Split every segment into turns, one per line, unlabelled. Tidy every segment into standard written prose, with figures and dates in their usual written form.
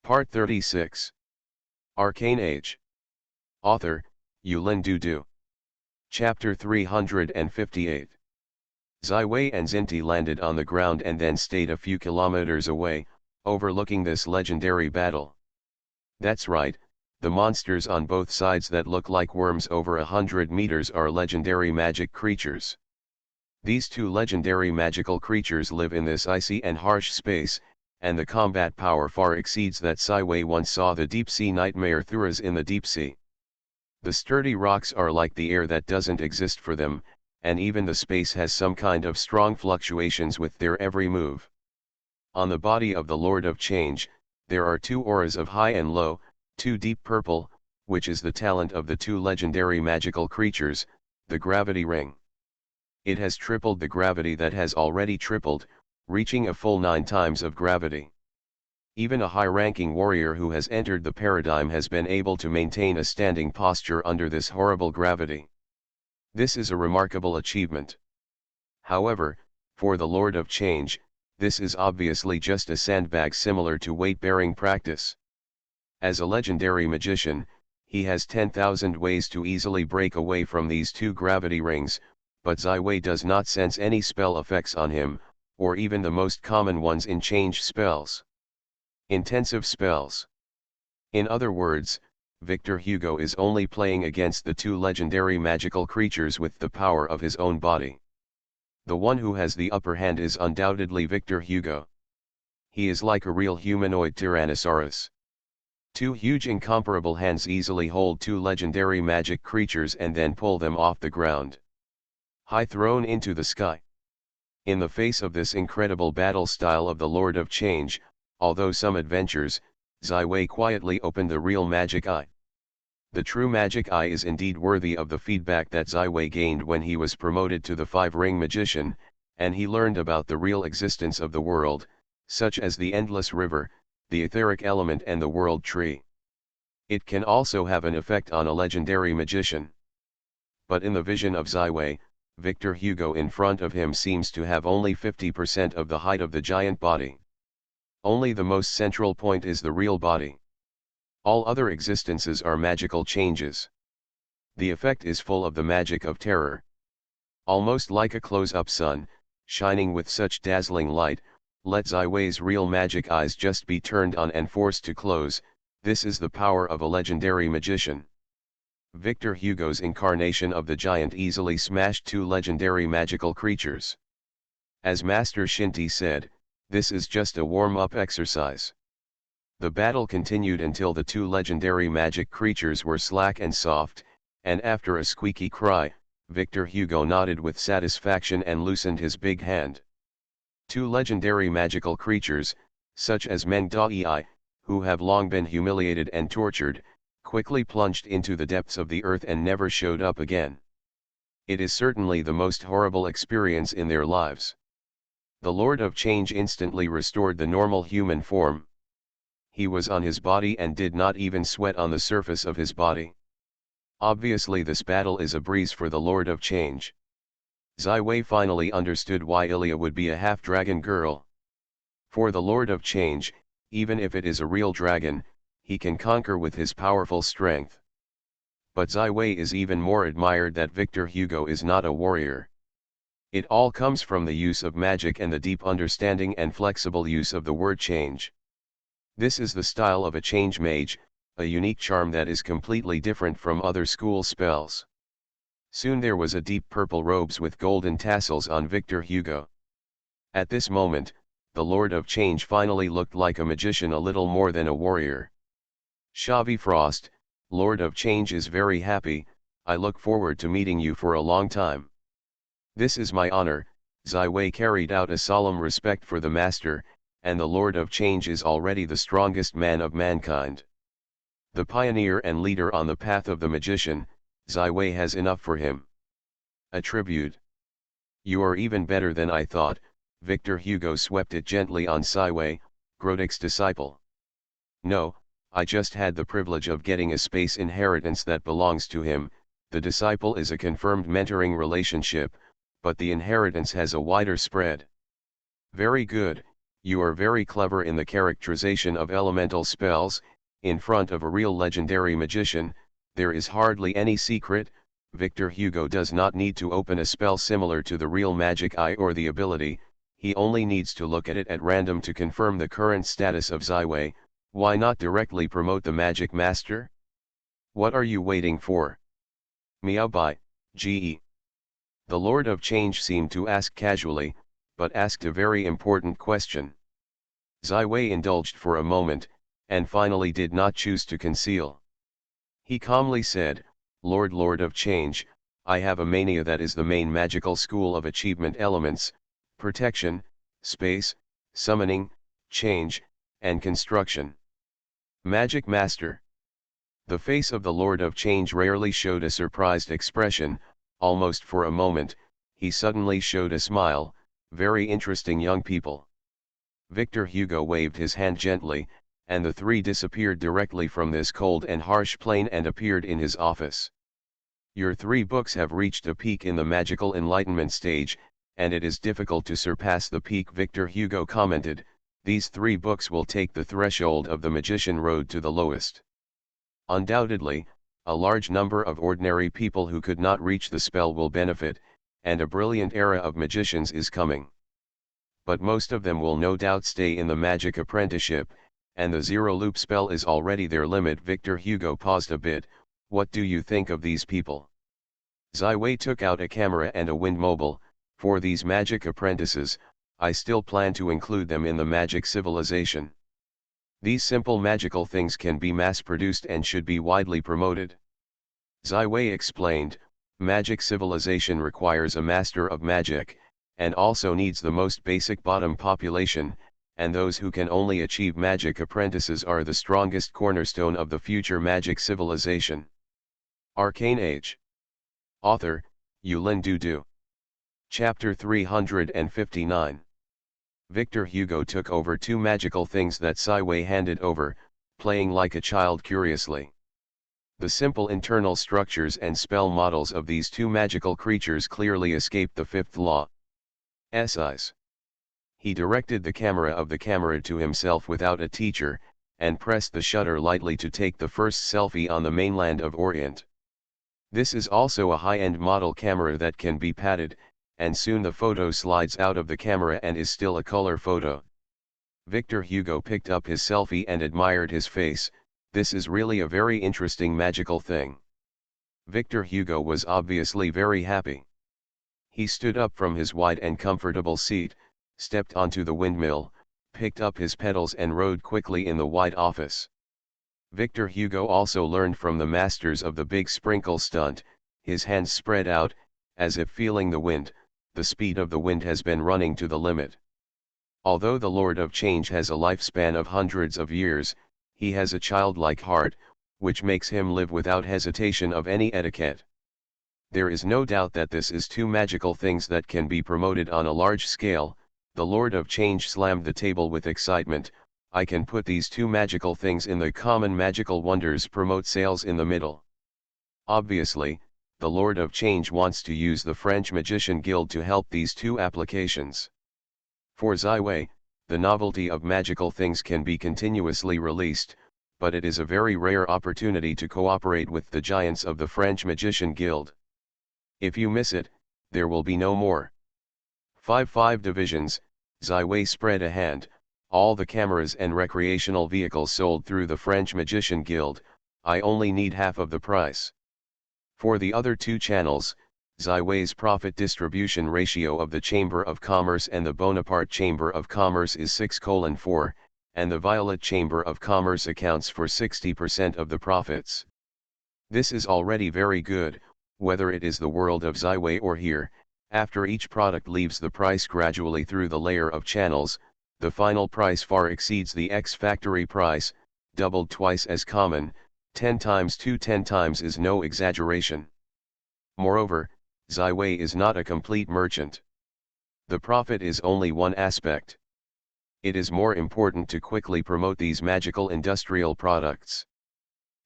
Part 36. Arcane Age. Author, Yulin Dudu. Chapter 358. Ziwei and Zinti landed on the ground and then stayed a few kilometers away, overlooking this legendary battle. That's right, the monsters on both sides that look like worms over 100 meters are legendary magic creatures. These two legendary magical creatures live in this icy and harsh space, and the combat power far exceeds that Ziwei once saw the deep-sea nightmare Thuras in the deep sea. The sturdy rocks are like the air that doesn't exist for them, and even the space has some kind of strong fluctuations with their every move. On the body of the Lord of Change, there are two auras of high and low, two deep purple, which is the talent of the two legendary magical creatures, the gravity ring. It has tripled the gravity that has already tripled, reaching a full 9 times of gravity. Even a high-ranking warrior who has entered the paradigm has been able to maintain a standing posture under this horrible gravity. This is a remarkable achievement. However, for the Lord of Change, this is obviously just a sandbag similar to weight-bearing practice. As a legendary magician, he has 10,000 ways to easily break away from these two gravity rings, but Ziwei does not sense any spell effects on him, or even the most common ones in change spells. Intensive spells. In other words, Victor Hugo is only playing against the two legendary magical creatures with the power of his own body. The one who has the upper hand is undoubtedly Victor Hugo. He is like a real humanoid Tyrannosaurus. Two huge incomparable hands easily hold two legendary magic creatures and then pull them off the ground, high thrown into the sky. In the face of this incredible battle style of the Lord of Change, although some adventures, Ziwei quietly opened the real magic eye. The true magic eye is indeed worthy of the feedback that Ziwei gained when he was promoted to the 5-ring magician, and he learned about the real existence of the world, such as the endless river, the etheric element and the world tree. It can also have an effect on a legendary magician. But in the vision of Ziwei, Victor Hugo in front of him seems to have only 50% of the height of the giant body. Only the most central point is the real body. All other existences are magical changes. The effect is full of the magic of terror. Almost like a close-up sun, shining with such dazzling light, let Ziwei's real magic eyes just be turned on and forced to close. This is the power of a legendary magician. Victor Hugo's incarnation of the giant easily smashed two legendary magical creatures. As Master Shinti said, this is just a warm-up exercise. The battle continued until the two legendary magic creatures were slack and soft, and after a squeaky cry, Victor Hugo nodded with satisfaction and loosened his big hand. Two legendary magical creatures, such as Meng Dai, who have long been humiliated and tortured, quickly plunged into the depths of the earth and never showed up again. It is certainly the most horrible experience in their lives. The Lord of Change instantly restored the normal human form. He was on his body and did not even sweat on the surface of his body. Obviously this battle is a breeze for the Lord of Change. Ziwei finally understood why Ilya would be a half-dragon girl. For the Lord of Change, even if it is a real dragon, he can conquer with his powerful strength. But Ziwei is even more admired that Victor Hugo is not a warrior. It all comes from the use of magic and the deep understanding and flexible use of the word change. This is the style of a change mage, a unique charm that is completely different from other school spells. Soon there was a deep purple robes with golden tassels on Victor Hugo. At this moment, the Lord of Change finally looked like a magician a little more than a warrior. Xavi Frost, Lord of Change is very happy. I look forward to meeting you for a long time. This is my honor. Ziwei carried out a solemn respect for the master, and the Lord of Change is already the strongest man of mankind. The pioneer and leader on the path of the magician, Ziwei has enough for him. A tribute. You are even better than I thought. Victor Hugo swept it gently on Ziwei, Grodic's disciple. No, I just had the privilege of getting a space inheritance that belongs to him. The disciple is a confirmed mentoring relationship, but the inheritance has a wider spread. Very good, You are very clever in the characterization of elemental spells. In front of a real legendary magician, there is hardly any secret. Victor Hugo does not need to open a spell similar to the real magic eye or the ability, he only needs to look at it at random to confirm the current status of Ziwei. Why not directly promote the magic master? What are you waiting for? Meow by, GE. The Lord of Change seemed to ask casually, but asked a very important question. Ziwei indulged for a moment, and finally did not choose to conceal. He calmly said, Lord of Change, I have a mania that is the main magical school of achievement elements, protection, space, summoning, change, and construction. Magic Master. The face of the Lord of Change rarely showed a surprised expression. Almost for a moment, he suddenly showed a smile. Very interesting young people. Victor Hugo waved his hand gently, and the three disappeared directly from this cold and harsh plane and appeared in his office. Your 3 books have reached a peak in the magical enlightenment stage, and it is difficult to surpass the peak. Victor Hugo commented, these 3 books will take the threshold of the magician road to the lowest. Undoubtedly, a large number of ordinary people who could not reach the spell will benefit, and a brilliant era of magicians is coming. But most of them will no doubt stay in the magic apprenticeship, and the zero loop spell is already their limit. Victor Hugo paused a bit. What do you think of these people? Ziwei took out a camera and a wind mobile. For these magic apprentices, I still plan to include them in the magic civilization. These simple magical things can be mass-produced and should be widely promoted. Ziwei explained, magic civilization requires a master of magic, and also needs the most basic bottom population, and those who can only achieve magic apprentices are the strongest cornerstone of the future magic civilization. Arcane Age. Author, Yulin Dudu. Chapter 359. Victor Hugo took over 2 magical things that Ziwei handed over, playing like a child curiously. The simple internal structures and spell models of these 2 magical creatures clearly escaped the 5th law. Eyes. He directed the camera of the camera to himself without a teacher, and pressed the shutter lightly to take the first selfie on the mainland of Orient. This is also a high-end model camera that can be padded, and soon the photo slides out of the camera and is still a color photo. Victor Hugo picked up his selfie and admired his face. This is really a very interesting magical thing. Victor Hugo was obviously very happy. He stood up from his wide and comfortable seat, stepped onto the windmill, picked up his pedals and rode quickly in the wide office. Victor Hugo also learned from the masters of the big sprinkle stunt. His hands spread out, as if feeling the wind. The speed of the wind has been running to the limit. Although the Lord of Change has a lifespan of hundreds of years, he has a childlike heart, which makes him live without hesitation of any etiquette. There is no doubt that this is 2 magical things that can be promoted on a large scale. The Lord of Change slammed the table with excitement. I can put these 2 magical things in the common magical wonders promote sales in the middle. Obviously, the Lord of Change wants to use the French Magician Guild to help these 2 applications. For Ziwei, the novelty of magical things can be continuously released, but it is a very rare opportunity to cooperate with the giants of the French Magician Guild. If you miss it, there will be no more. 5 divisions, Ziwei spread a hand, all the cameras and recreational vehicles sold through the French Magician Guild. I only need half of the price. For the other 2 channels, Ziwei's profit distribution ratio of the Chamber of Commerce and the Bonaparte Chamber of Commerce is 6:4, and the Violet Chamber of Commerce accounts for 60% of the profits. This is already very good, whether it is the world of Ziwei or here. After each product leaves the price gradually through the layer of channels, the final price far exceeds the X-factory price, doubled twice as common. 10 times 2 10 times is no exaggeration. Moreover, Ziwei is not a complete merchant. The profit is only one aspect. It is more important to quickly promote these magical industrial products.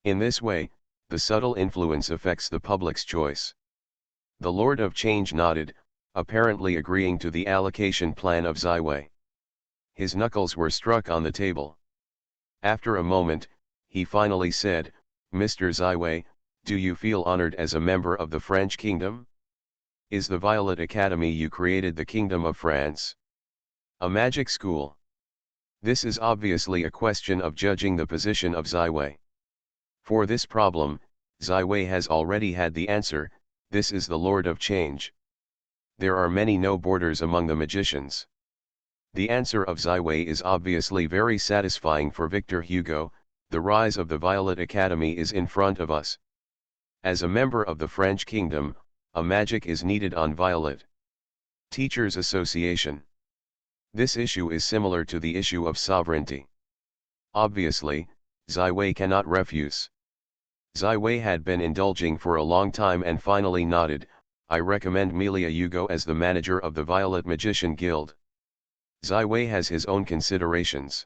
In this way, the subtle influence affects the public's choice. The Lord of Change nodded, apparently agreeing to the allocation plan of Ziwei. His knuckles were struck on the table. After a moment, he finally said, "Mr. Ziwei, do you feel honored as a member of the French kingdom? Is the Violet Academy you created the Kingdom of France a magic school?" This is obviously a question of judging the position of Ziwei. For this problem, Ziwei has already had the answer: this is the Lord of Change. There are many no borders among the magicians. The answer of Ziwei is obviously very satisfying for Victor Hugo. The rise of the Violet Academy is in front of us. As a member of the French kingdom, a magic is needed on Violet Teachers Association. This issue is similar to the issue of sovereignty. Obviously, Ziwei cannot refuse. Ziwei had been indulging for a long time and finally nodded. "I recommend Melia Hugo as the manager of the Violet Magician Guild." Ziwei has his own considerations.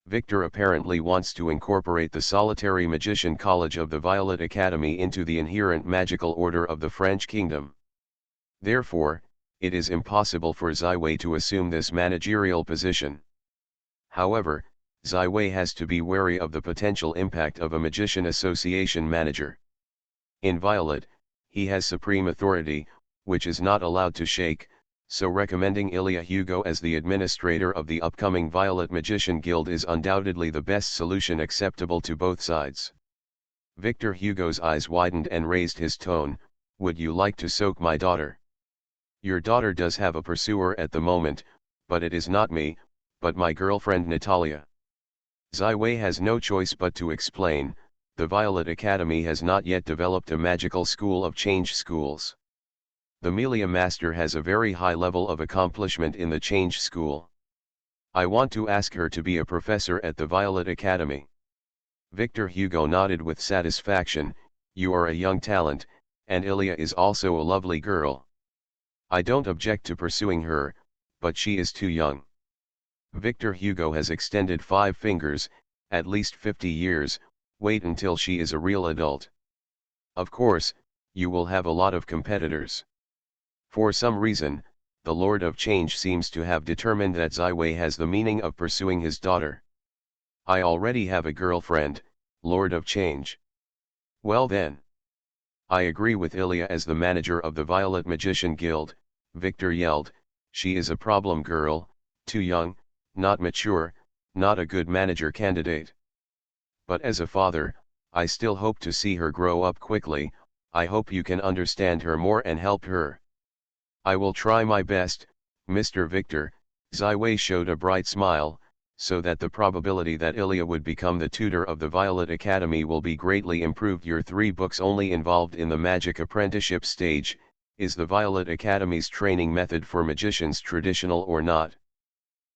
Victor apparently wants to incorporate the solitary magician college of the Violet Academy into the inherent magical order of the French kingdom. Therefore, it is impossible for Ziwei to assume this managerial position. However, Ziwei has to be wary of the potential impact of a magician association manager. In Violet, he has supreme authority, which is not allowed to shake, so recommending Ilya Hugo as the administrator of the upcoming Violet Magician Guild is undoubtedly the best solution acceptable to both sides. Victor Hugo's eyes widened and raised his tone. "Would you like to soak my daughter? Your daughter does have a pursuer at the moment, but it is not me, but my girlfriend Natalia." Ziwei has no choice but to explain: the Violet Academy has not yet developed a magical school of change schools. The Melia Master has a very high level of accomplishment in the change school. I want to ask her to be a professor at the Violet Academy. Victor Hugo nodded with satisfaction. "You are a young talent, and Ilya is also a lovely girl. I don't object to pursuing her, but she is too young." Victor Hugo has extended 5 fingers, "at least 50 years, wait until she is a real adult. Of course, you will have a lot of competitors." For some reason, the Lord of Change seems to have determined that Ziwei has the meaning of pursuing his daughter. "I already have a girlfriend, Lord of Change." "Well then. I agree with Ilya as the manager of the Violet Magician Guild," Victor yelled. "She is a problem girl, too young, not mature, not a good manager candidate. But as a father, I still hope to see her grow up quickly. I hope you can understand her more and help her." "I will try my best, Mr. Victor." Ziwei showed a bright smile, "so that the probability that Ilya would become the tutor of the Violet Academy will be greatly improved. Your 3 books only involved in the magic apprenticeship stage. Is the Violet Academy's training method for magicians traditional or not?"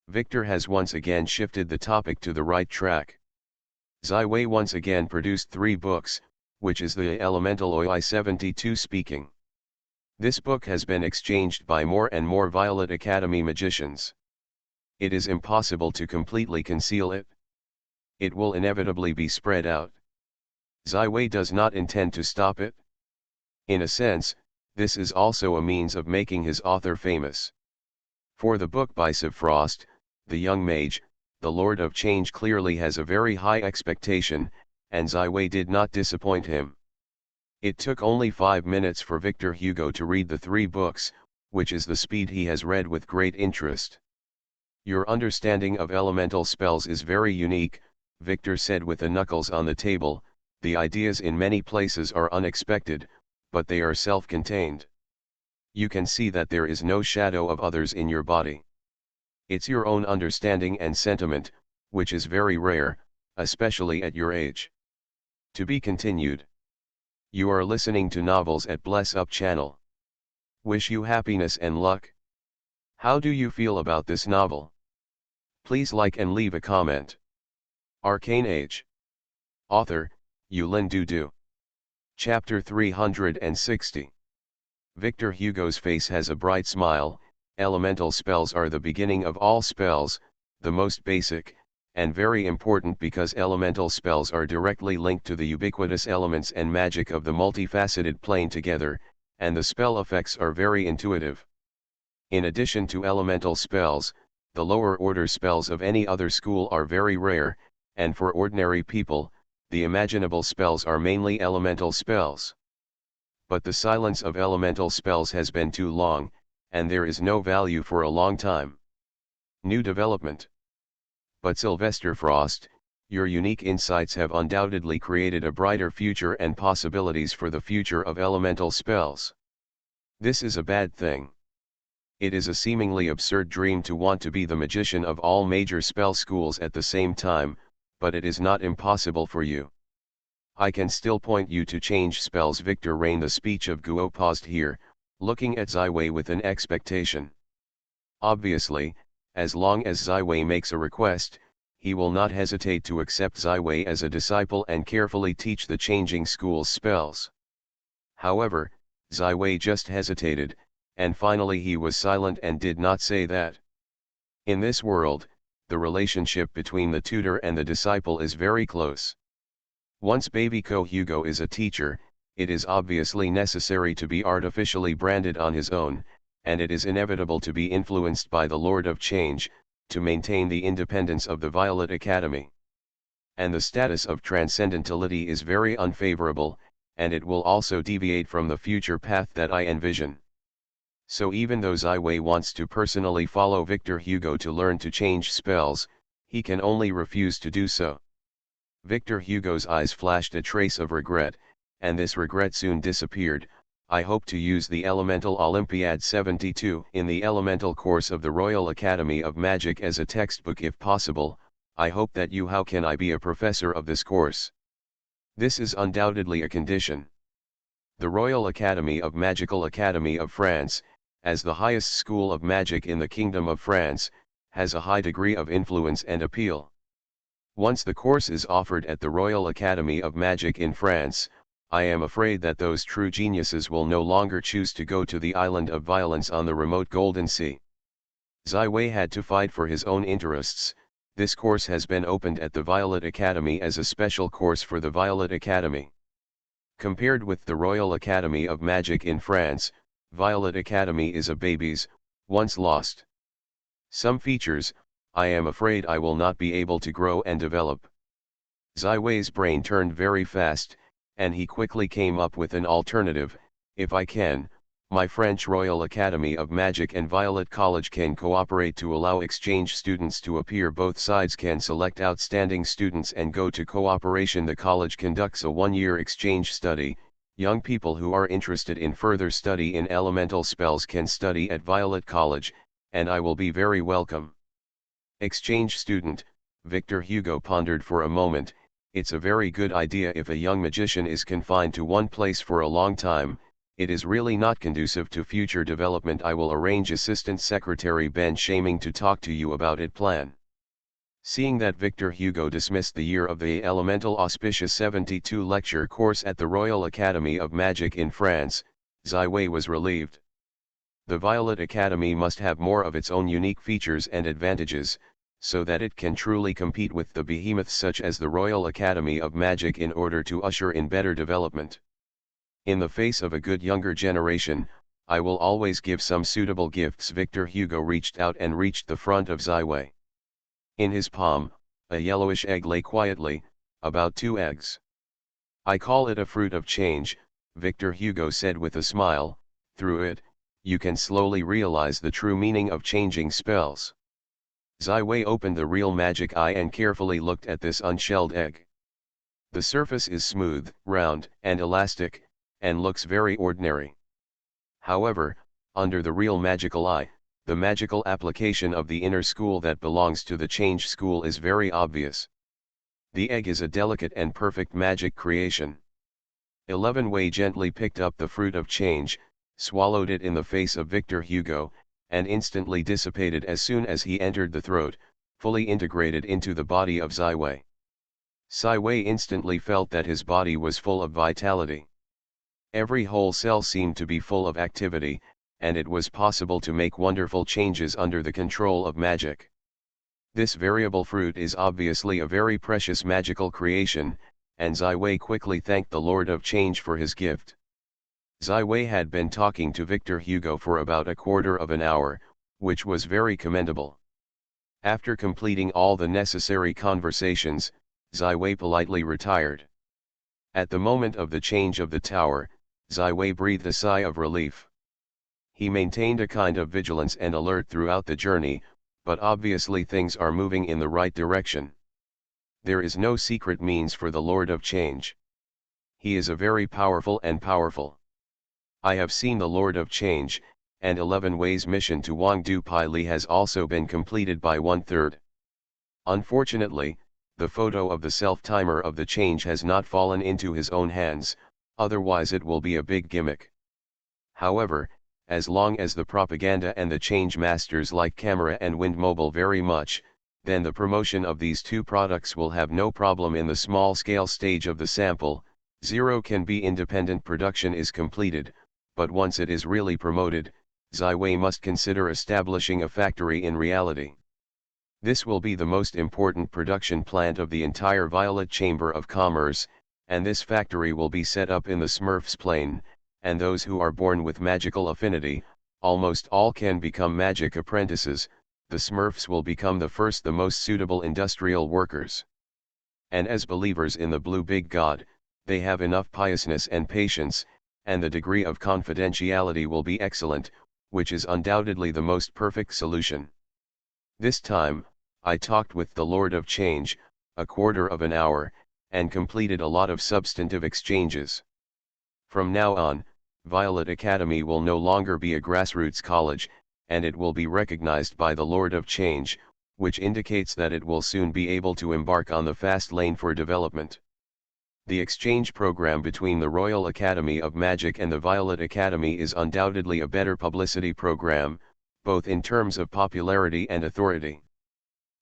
Victor has once again shifted the topic to the right track. Ziwei once again produced 3 books, which is the Elemental OI 72 speaking. This book has been exchanged by more and more Violet Academy magicians. It is impossible to completely conceal it. It will inevitably be spread out. Ziwei does not intend to stop it. In a sense, this is also a means of making his author famous. For the book by Frost, the young mage, the Lord of Change clearly has a very high expectation, and Ziwei did not disappoint him. It took only 5 minutes for Victor Hugo to read the 3 books, which is the speed he has read with great interest. "Your understanding of elemental spells is very unique," Victor said with the knuckles on the table. "The ideas in many places are unexpected, but they are self-contained. You can see that there is no shadow of others in your body. It's your own understanding and sentiment, which is very rare, especially at your age." To be continued. You are listening to Novels at Bless Up channel. Wish you happiness and luck. How do you feel about this novel? Please like and leave a comment. Arcane Age. Author, Yulin Dudu. Chapter 360. Victor Hugo's face has a bright smile. Elemental spells are the beginning of all spells, the most basic, and very important because elemental spells are directly linked to the ubiquitous elements and magic of the multifaceted plane together, and the spell effects are very intuitive. In addition to elemental spells, the lower order spells of any other school are very rare, and for ordinary people, the imaginable spells are mainly elemental spells. But the silence of elemental spells has been too long, and there is no value for a long time. New development. But Sylvester Frost, your unique insights have undoubtedly created a brighter future and possibilities for the future of elemental spells. This is a bad thing. It is a seemingly absurd dream to want to be the magician of all major spell schools at the same time, but it is not impossible for you. I can still point you to change spells. Victor Rain. The speech of Guo paused here, looking at Ziwei with an expectation. Obviously, as long as Ziwei makes a request, he will not hesitate to accept Ziwei as a disciple and carefully teach the changing school's spells. However, Ziwei just hesitated, and finally he was silent and did not say that. In this world, the relationship between the tutor and the disciple is very close. Once baby Ko Hugo is a teacher, it is obviously necessary to be artificially branded on his own, and it is inevitable to be influenced by the Lord of Change, to maintain the independence of the Violet Academy. And the status of transcendentality is very unfavorable, and it will also deviate from the future path that I envision. So even though Ziwei wants to personally follow Victor Hugo to learn to change spells, he can only refuse to do so. Victor Hugo's eyes flashed a trace of regret, and this regret soon disappeared. I hope to use the Elemental Olympiad 72 in the Elemental course of the Royal Academy of Magic as a textbook if possible. I hope that how can I be a professor of this course? This is undoubtedly a condition. The Royal Academy of Magical Academy of France, as the highest school of magic in the Kingdom of France, has a high degree of influence and appeal. Once the course is offered at the Royal Academy of Magic in France, I am afraid that those true geniuses will no longer choose to go to the island of violence on the remote Golden Sea. Ziwei had to fight for his own interests. This course has been opened at the Violet Academy as a special course for the Violet Academy. Compared with the Royal Academy of Magic in France, Violet Academy is a baby's, once lost. Some features, I am afraid I will not be able to grow and develop. Ziwei's brain turned very fast, and he quickly came up with an alternative. If I can, my French Royal Academy of Magic and Violet College can cooperate to allow exchange students to appear. Both sides can select outstanding students and go to cooperation. The college conducts a one-year exchange study. Young people who are interested in further study in elemental spells can study at Violet College, and I will be very welcome. Exchange student, Victor Hugo pondered for a moment. It's a very good idea. If a young magician is confined to one place for a long time, it is really not conducive to future development. I will arrange Assistant Secretary Ben Shaming to talk to you about it. Plan. Seeing that Victor Hugo dismissed the year of the Elemental Auspicious 72 lecture course at the Royal Academy of Magic in France, Ziwei was relieved. The Violet Academy must have more of its own unique features and advantages, so that it can truly compete with the behemoths such as the Royal Academy of Magic in order to usher in better development. In the face of a good younger generation, I will always give some suitable gifts. Victor Hugo reached out and reached the front of Ziwei. In his palm, a yellowish egg lay quietly, about 2 eggs. I call it a fruit of change, Victor Hugo said with a smile. Through it, you can slowly realize the true meaning of changing spells. Ziwei opened the real magic eye and carefully looked at this unshelled egg. The surface is smooth, round, and elastic, and looks very ordinary. However, under the real magical eye, the magical application of the inner school that belongs to the change school is very obvious. The egg is a delicate and perfect magic creation. 11 Wei gently picked up the fruit of change, swallowed it in the face of Victor Hugo, and instantly dissipated as soon as he entered the throat, fully integrated into the body of Ziwei. Ziwei instantly felt that his body was full of vitality. Every whole cell seemed to be full of activity, and it was possible to make wonderful changes under the control of magic. This variable fruit is obviously a very precious magical creation, and Ziwei quickly thanked the Lord of Change for his gift. Ziwei had been talking to Victor Hugo for about a quarter of an hour, which was very commendable. After completing all the necessary conversations, Ziwei politely retired. At the moment of the change of the tower, Ziwei breathed a sigh of relief. He maintained a kind of vigilance and alert throughout the journey, but obviously things are moving in the right direction. There is no secret means for the Lord of Change. He is a very powerful and powerful. I have seen the Lord of Change, and 11 Wei's mission to Wangdu Li has also been completed by 1/3. Unfortunately, the photo of the self-timer of the change has not fallen into his own hands, otherwise it will be a big gimmick. However, as long as the propaganda and the change masters like Camera and Wind Mobile very much, then the promotion of these two products will have no problem in the small-scale stage of the sample. Zero can be independent production is completed, but once it is really promoted, Ziwei must consider establishing a factory in reality. This will be the most important production plant of the entire Violet Chamber of Commerce, and this factory will be set up in the Smurfs Plain, and those who are born with magical affinity, almost all can become magic apprentices. The Smurfs will become the most suitable industrial workers. And as believers in the Blue Big God, they have enough piousness and patience, and the degree of confidentiality will be excellent, which is undoubtedly the most perfect solution. This time, I talked with the Lord of Change, a quarter of an hour, and completed a lot of substantive exchanges. From now on, Violet Academy will no longer be a grassroots college, and it will be recognized by the Lord of Change, which indicates that it will soon be able to embark on the fast lane for development. The exchange program between the Royal Academy of Magic and the Violet Academy is undoubtedly a better publicity program, both in terms of popularity and authority.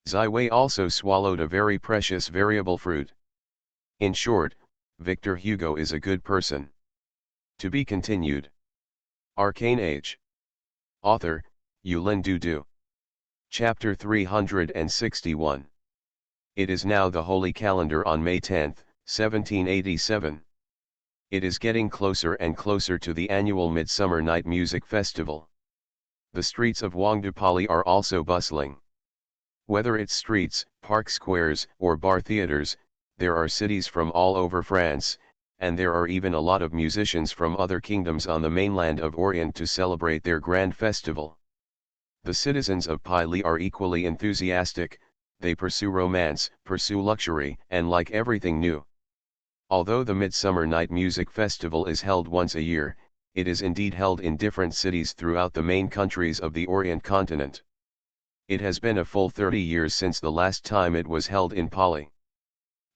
Ziwei also swallowed a very precious variable fruit. In short, Victor Hugo is a good person. To be continued. Arcane Age. Author, Yulin Dudu. Chapter 361. It is now the Holy Calendar on May 10, 1787. It is getting closer and closer to the annual Midsummer Night Music Festival. The streets of Wangdupali are also bustling. Whether it's streets, park squares, or bar theaters, there are cities from all over France, and there are even a lot of musicians from other kingdoms on the mainland of Orient to celebrate their grand festival. The citizens of Pili are equally enthusiastic. They pursue romance, pursue luxury, and like everything new. Although the Midsummer Night Music Festival is held once a year, it is indeed held in different cities throughout the main countries of the Orient continent. It has been a full 30 years since the last time it was held in Pali.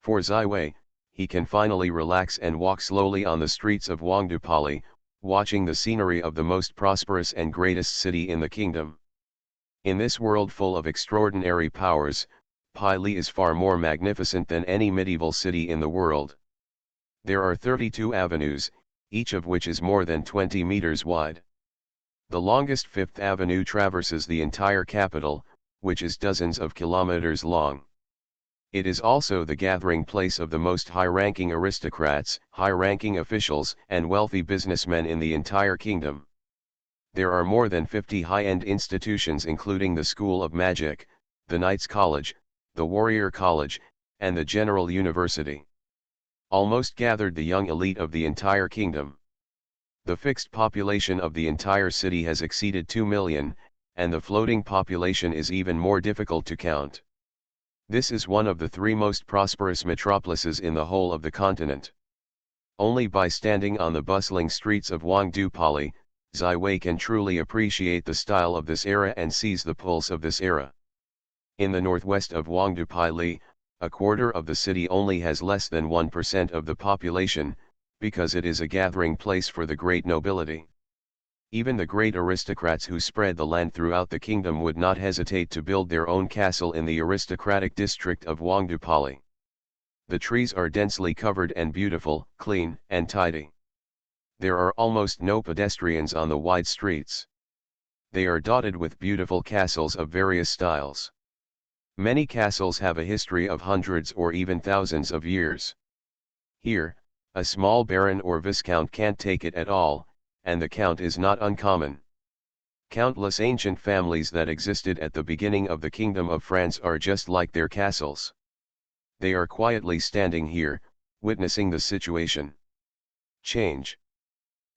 For Ziwei, he can finally relax and walk slowly on the streets of Wangdupali, watching the scenery of the most prosperous and greatest city in the kingdom. In this world full of extraordinary powers, Pili is far more magnificent than any medieval city in the world. There are 32 avenues, each of which is more than 20 meters wide. The longest Fifth Avenue traverses the entire capital, which is dozens of kilometers long. It is also the gathering place of the most high-ranking aristocrats, high-ranking officials, and wealthy businessmen in the entire kingdom. There are more than 50 high-end institutions including the School of Magic, the Knights College, the Warrior College, and the General University. Almost gathered the young elite of the entire kingdom. The fixed population of the entire city has exceeded 2 million, and the floating population is even more difficult to count. This is one of the 3 most prosperous metropolises in the whole of the continent. Only by standing on the bustling streets of Wangdupali, Ziwei can truly appreciate the style of this era and seize the pulse of this era. In the northwest of Wangdupali, a quarter of the city only has less than 1% of the population, because it is a gathering place for the great nobility. Even the great aristocrats who spread the land throughout the kingdom would not hesitate to build their own castle in the aristocratic district of Wangdupali. The trees are densely covered and beautiful, clean, and tidy. There are almost no pedestrians on the wide streets. They are dotted with beautiful castles of various styles. Many castles have a history of hundreds or even thousands of years. Here, a small baron or viscount can't take it at all, and the count is not uncommon. Countless ancient families that existed at the beginning of the Kingdom of France are just like their castles. They are quietly standing here, witnessing the situation. Change.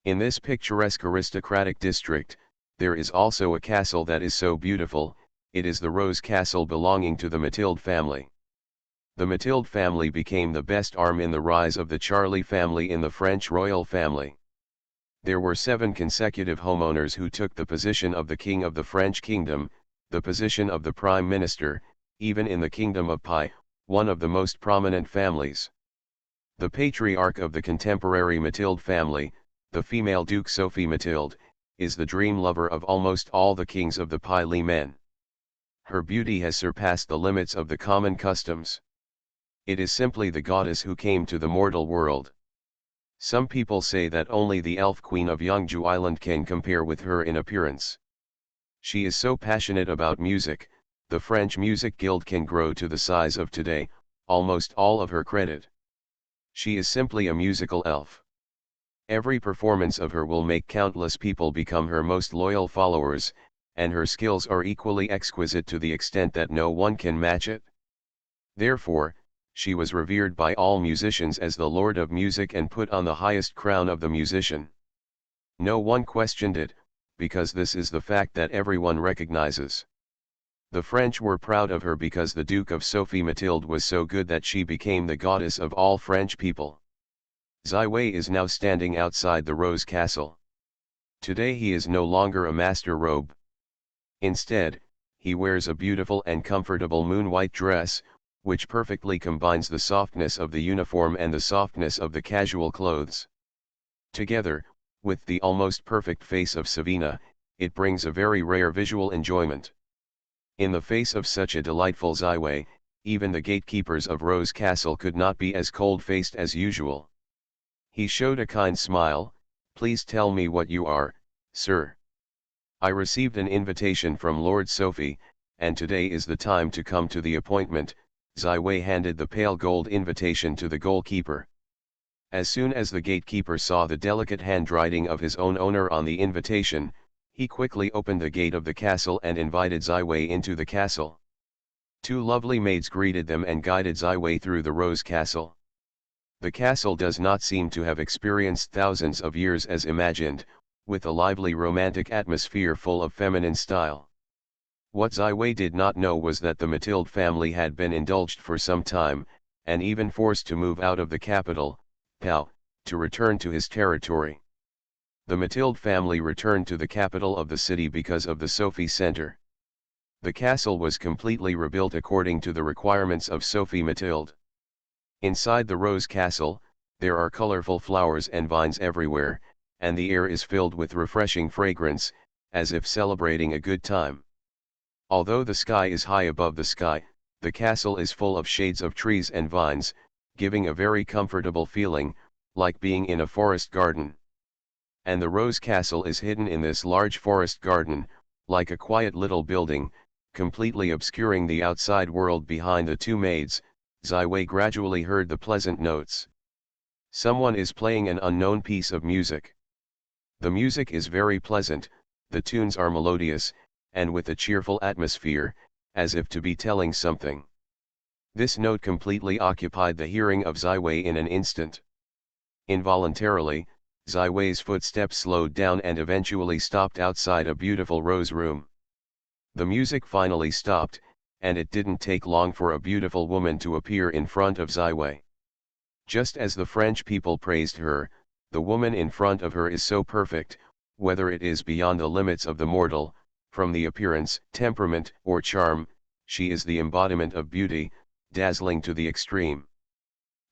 In this picturesque aristocratic district, there is also a castle that is so beautiful, it is the Rose Castle belonging to the Mathilde family. The Mathilde family became the best arm in the rise of the Charlie family in the French royal family. There were 7 consecutive homeowners who took the position of the king of the French kingdom, the position of the prime minister, even in the kingdom of Pi, one of the most prominent families. The patriarch of the contemporary Mathilde family, the female Duke Sophie Mathilde, is the dream lover of almost all the kings of the Pi men. Her beauty has surpassed the limits of the common customs. It is simply the goddess who came to the mortal world. Some people say that only the elf queen of Yeongju Island can compare with her in appearance. She is so passionate about music, the French Music Guild can grow to the size of today, almost all of her credit. She is simply a musical elf. Every performance of her will make countless people become her most loyal followers, and her skills are equally exquisite to the extent that no one can match it. Therefore, she was revered by all musicians as the Lord of Music and put on the highest crown of the musician. No one questioned it, because this is the fact that everyone recognizes. The French were proud of her because the Duke of Sophie Mathilde was so good that she became the goddess of all French people. Zai Wei is now standing outside the Rose Castle. Today he is no longer a master robe. Instead, he wears a beautiful and comfortable moon-white dress, which perfectly combines the softness of the uniform and the softness of the casual clothes. Together, with the almost perfect face of Savina, it brings a very rare visual enjoyment. In the face of such a delightful Zai Wei, even the gatekeepers of Rose Castle could not be as cold-faced as usual. He showed a kind smile. "Please tell me what you are, sir. I received an invitation from Lord Sophie, and today is the time to come to the appointment." Zai Wei handed the pale gold invitation to the goalkeeper. As soon as the gatekeeper saw the delicate handwriting of his own owner on the invitation, he quickly opened the gate of the castle and invited Zai Wei into the castle. 2 lovely maids greeted them and guided Zai Wei through the Rose Castle. The castle does not seem to have experienced thousands of years as imagined, with a lively romantic atmosphere full of feminine style. What Zai Wei did not know was that the Mathilde family had been indulged for some time, and even forced to move out of the capital, Pau, to return to his territory. The Mathilde family returned to the capital of the city because of the Sophie Center. The castle was completely rebuilt according to the requirements of Sophie Mathilde. Inside the Rose Castle, there are colorful flowers and vines everywhere, and the air is filled with refreshing fragrance, as if celebrating a good time. Although the sky is high above the sky, the castle is full of shades of trees and vines, giving a very comfortable feeling, like being in a forest garden. And the Rose Castle is hidden in this large forest garden, like a quiet little building, completely obscuring the outside world behind the 2 maids. Zai Wei gradually heard the pleasant notes. Someone is playing an unknown piece of music. The music is very pleasant, the tunes are melodious, and with a cheerful atmosphere, as if to be telling something. This note completely occupied the hearing of Zai Wei in an instant. Involuntarily, Zai Wei's footsteps slowed down and eventually stopped outside a beautiful rose room. The music finally stopped, and it didn't take long for a beautiful woman to appear in front of Zai Wei. Just as the French people praised her, the woman in front of her is so perfect, whether it is beyond the limits of the mortal, from the appearance, temperament, or charm, she is the embodiment of beauty, dazzling to the extreme.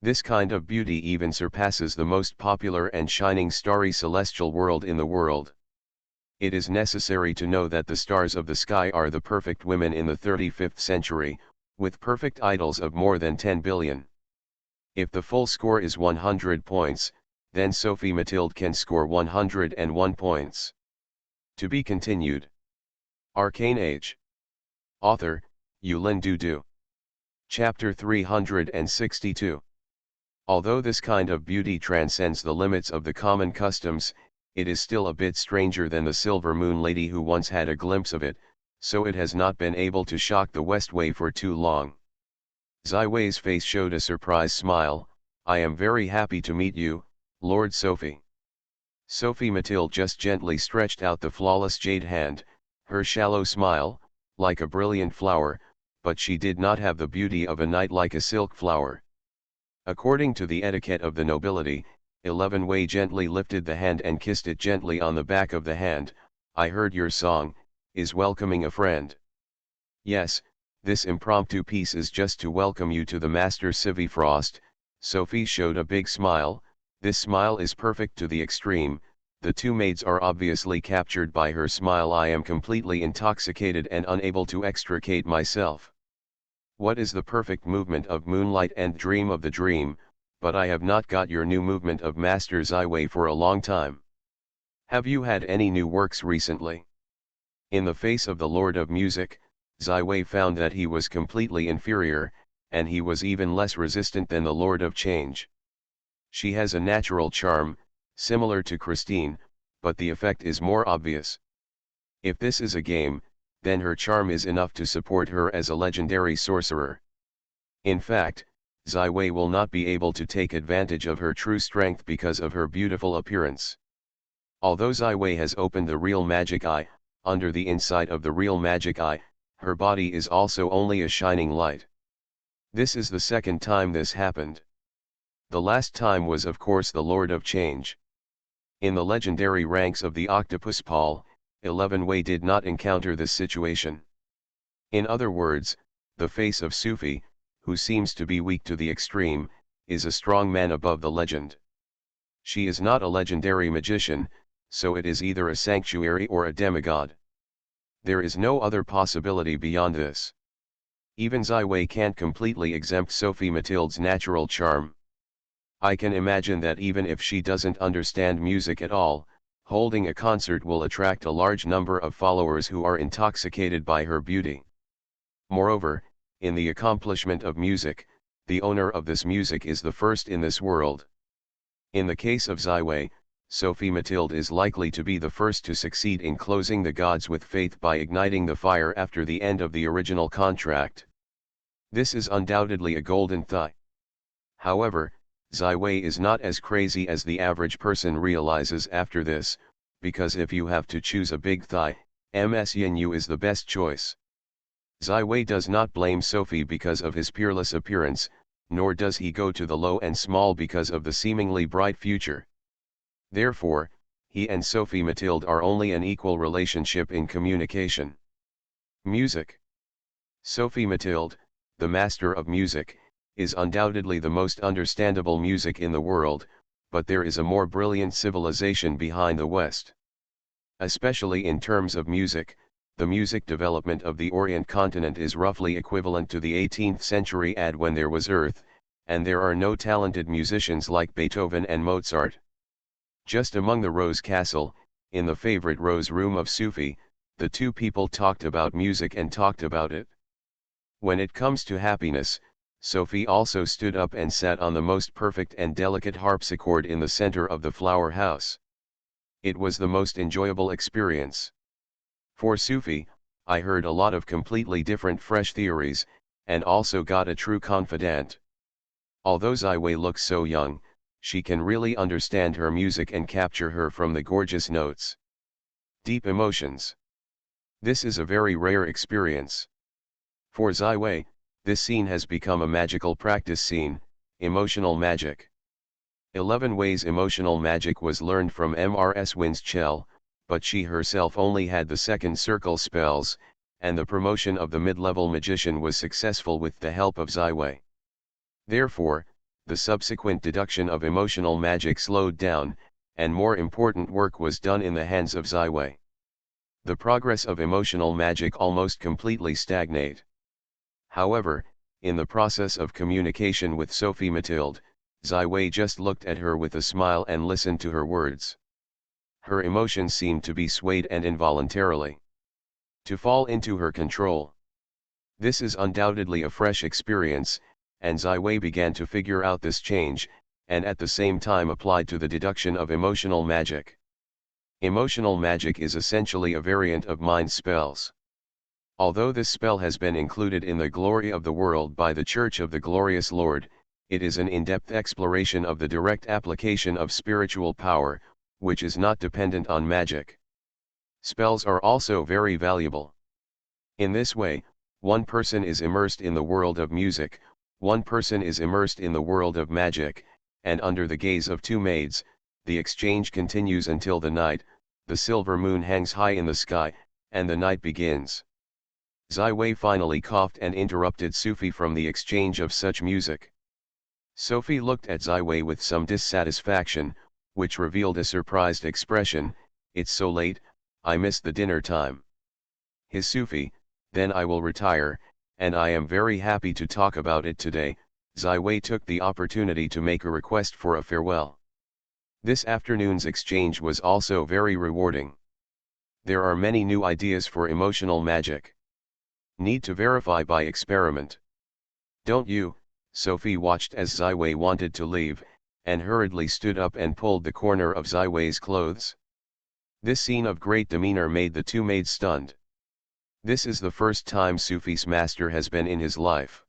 This kind of beauty even surpasses the most popular and shining starry celestial world in the world. It is necessary to know that the stars of the sky are the perfect women in the 35th century, with perfect idols of more than 10 billion. If the full score is 100 points, then Sophie Mathilde can score 101 points. To be continued. Arcane Age. Author, Yulin Dudu. Chapter 362. Although this kind of beauty transcends the limits of the common customs, it is still a bit stranger than the Silver Moon Lady who once had a glimpse of it, so it has not been able to shock the Westway for too long. Ziwei's face showed a surprised smile. I am very happy to meet you, Lord Sophie. Sophie Mathilde just gently stretched out the flawless jade hand, her shallow smile, like a brilliant flower, but she did not have the beauty of a knight like a silk flower. According to the etiquette of the nobility, 11 Wei gently lifted the hand and kissed it gently on the back of the hand. I heard your song, is welcoming a friend. Yes, this impromptu piece is just to welcome you to the Master Civi Frost. Sophie showed a big smile. This smile is perfect to the extreme. The two maids are obviously captured by her smile. I am completely intoxicated and unable to extricate myself. What is the perfect movement of moonlight and dream of the dream, but I have not got your new movement of Master Ziwei for a long time. Have you had any new works recently? In the face of the Lord of Music, Ziwei found that he was completely inferior, and he was even less resistant than the Lord of Change. She has a natural charm, similar to Christine, but the effect is more obvious. If this is a game, then her charm is enough to support her as a legendary sorcerer. In fact, Ziwei will not be able to take advantage of her true strength because of her beautiful appearance. Although Ziwei has opened the real magic eye, under the inside of the real magic eye, her body is also only a shining light. This is the second time this happened. The last time was of course the Lord of Change. In the legendary ranks of the Octopus Paul, 11 Wei did not encounter this situation. In other words, the face of Sufi, who seems to be weak to the extreme, is a strong man above the legend. She is not a legendary magician, so it is either a sanctuary or a demigod. There is no other possibility beyond this. Even Ziwei can't completely exempt Sophie Mathilde's natural charm. I can imagine that even if she doesn't understand music at all, holding a concert will attract a large number of followers who are intoxicated by her beauty. Moreover, in the accomplishment of music, the owner of this music is the first in this world. In the case of Ziwei, Sophie Mathilde is likely to be the first to succeed in closing the gods with faith by igniting the fire after the end of the original contract. This is undoubtedly a golden thigh. However, Ziwei is not as crazy as the average person realizes after this, because if you have to choose a big thigh, Ms Yinyu is the best choice. Ziwei does not blame Sophie because of his peerless appearance, nor does he go to the low and small because of the seemingly bright future. Therefore, he and Sophie Mathilde are only an equal relationship in communication. Music. Sophie Mathilde, the master of music, is undoubtedly the most understandable music in the world, but there is a more brilliant civilization behind the West. Especially in terms of music, the music development of the Orient continent is roughly equivalent to the 18th century ad when there was Earth, and there are no talented musicians like Beethoven and Mozart. Just among the Rose Castle, in the favorite Rose Room of Sufi, the two people talked about music and talked about it. When it comes to happiness, Sophie also stood up and sat on the most perfect and delicate harpsichord in the center of the flower house. It was the most enjoyable experience. For Sufi, I heard a lot of completely different fresh theories, and also got a true confidant. Although Ziwei looks so young, she can really understand her music and capture her from the gorgeous notes. Deep emotions. This is a very rare experience. For Ziwei, this scene has become a magical practice scene, emotional magic. 11 Wei's emotional magic was learned from Mrs Win's Chell, but she herself only had the second circle spells, and the promotion of the mid-level magician was successful with the help of Ziwei. Therefore, the subsequent deduction of emotional magic slowed down, and more important work was done in the hands of Ziwei. The progress of emotional magic almost completely stagnate. However, in the process of communication with Sophie Mathilde, Ziwei just looked at her with a smile and listened to her words. Her emotions seemed to be swayed and involuntarily to fall into her control. This is undoubtedly a fresh experience, and Ziwei began to figure out this change, and at the same time applied to the deduction of emotional magic. Emotional magic is essentially a variant of mind spells. Although this spell has been included in the glory of the world by the Church of the Glorious Lord, it is an in-depth exploration of the direct application of spiritual power, which is not dependent on magic. Spells are also very valuable. In this way, one person is immersed in the world of music, one person is immersed in the world of magic, and under the gaze of two maids, the exchange continues until the night, the silver moon hangs high in the sky, and the night begins. Zai Wei finally coughed and interrupted Sufi from the exchange of such music. Sophie looked at Zai Wei with some dissatisfaction, which revealed a surprised expression. "It's so late, I missed the dinner time." His Sufi, "Then I will retire, and I am very happy to talk about it today." Zai Wei took the opportunity to make a request for a farewell. This afternoon's exchange was also very rewarding. There are many new ideas for emotional magic. Need to verify by experiment. Don't you? Sophie watched as Zai Wei wanted to leave, and hurriedly stood up and pulled the corner of Zai Wei's clothes. This scene of great demeanor made the two maids stunned. This is the first time Sufi's master has been in his life.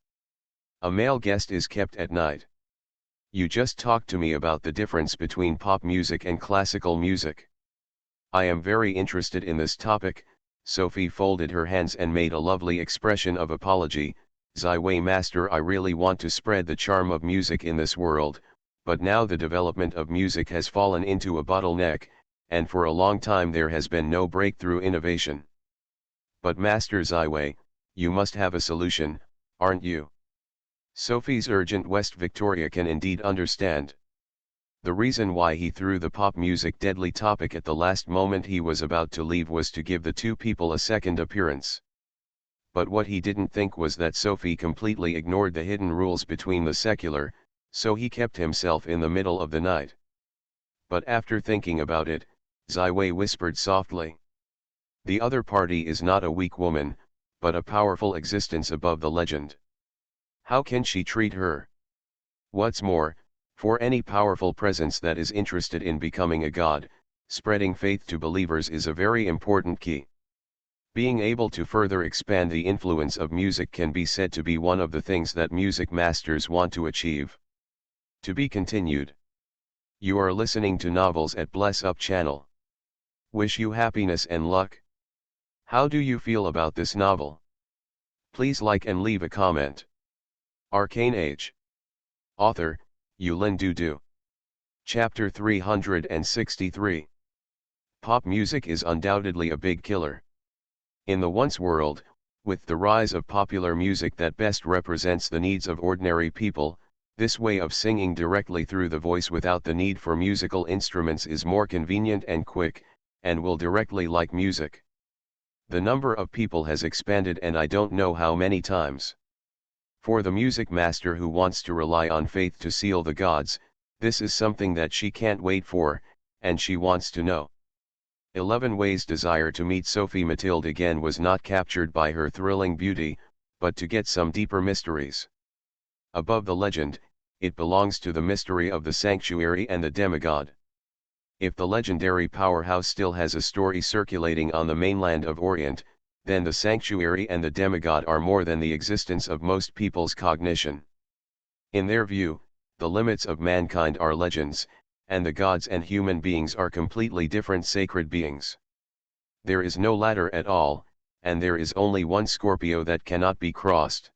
A male guest is kept at night. You just talked to me about the difference between pop music and classical music. I am very interested in this topic. Sophie folded her hands and made a lovely expression of apology. Zai Wei master, I really want to spread the charm of music in this world, but now the development of music has fallen into a bottleneck, and for a long time there has been no breakthrough innovation. But Master Zai Wei, you must have a solution, aren't you? Sophie's urgent West Victoria can indeed understand. The reason why he threw the pop music deadly topic at the last moment he was about to leave was to give the two people a second appearance. But what he didn't think was that Sophie completely ignored the hidden rules between the secular, so he kept himself in the middle of the night. But after thinking about it, Zai Wei whispered softly. The other party is not a weak woman, but a powerful existence above the legend. How can she treat her? What's more, for any powerful presence that is interested in becoming a god, spreading faith to believers is a very important key. Being able to further expand the influence of music can be said to be one of the things that music masters want to achieve. To be continued. You are listening to Novels at Bless Up channel. Wish you happiness and luck. How do you feel about this novel? Please like and leave a comment. Arcane Age. Author, Yulin Dudu. Chapter 363. Pop music is undoubtedly a big killer. In the once world, with the rise of popular music that best represents the needs of ordinary people, this way of singing directly through the voice without the need for musical instruments is more convenient and quick, and will directly like music. The number of people has expanded and I don't know how many times. For the music master who wants to rely on faith to seal the gods, this is something that she can't wait for, and she wants to know. 11 Wei's desire to meet Sophie Mathilde again was not captured by her thrilling beauty, but to get some deeper mysteries. Above the legend, it belongs to the mystery of the sanctuary and the demigod. If the legendary powerhouse still has a story circulating on the mainland of Orient, then the sanctuary and the demigod are more than the existence of most people's cognition. In their view, the limits of mankind are legends, and the gods and human beings are completely different sacred beings. There is no ladder at all, and there is only one Scorpio that cannot be crossed.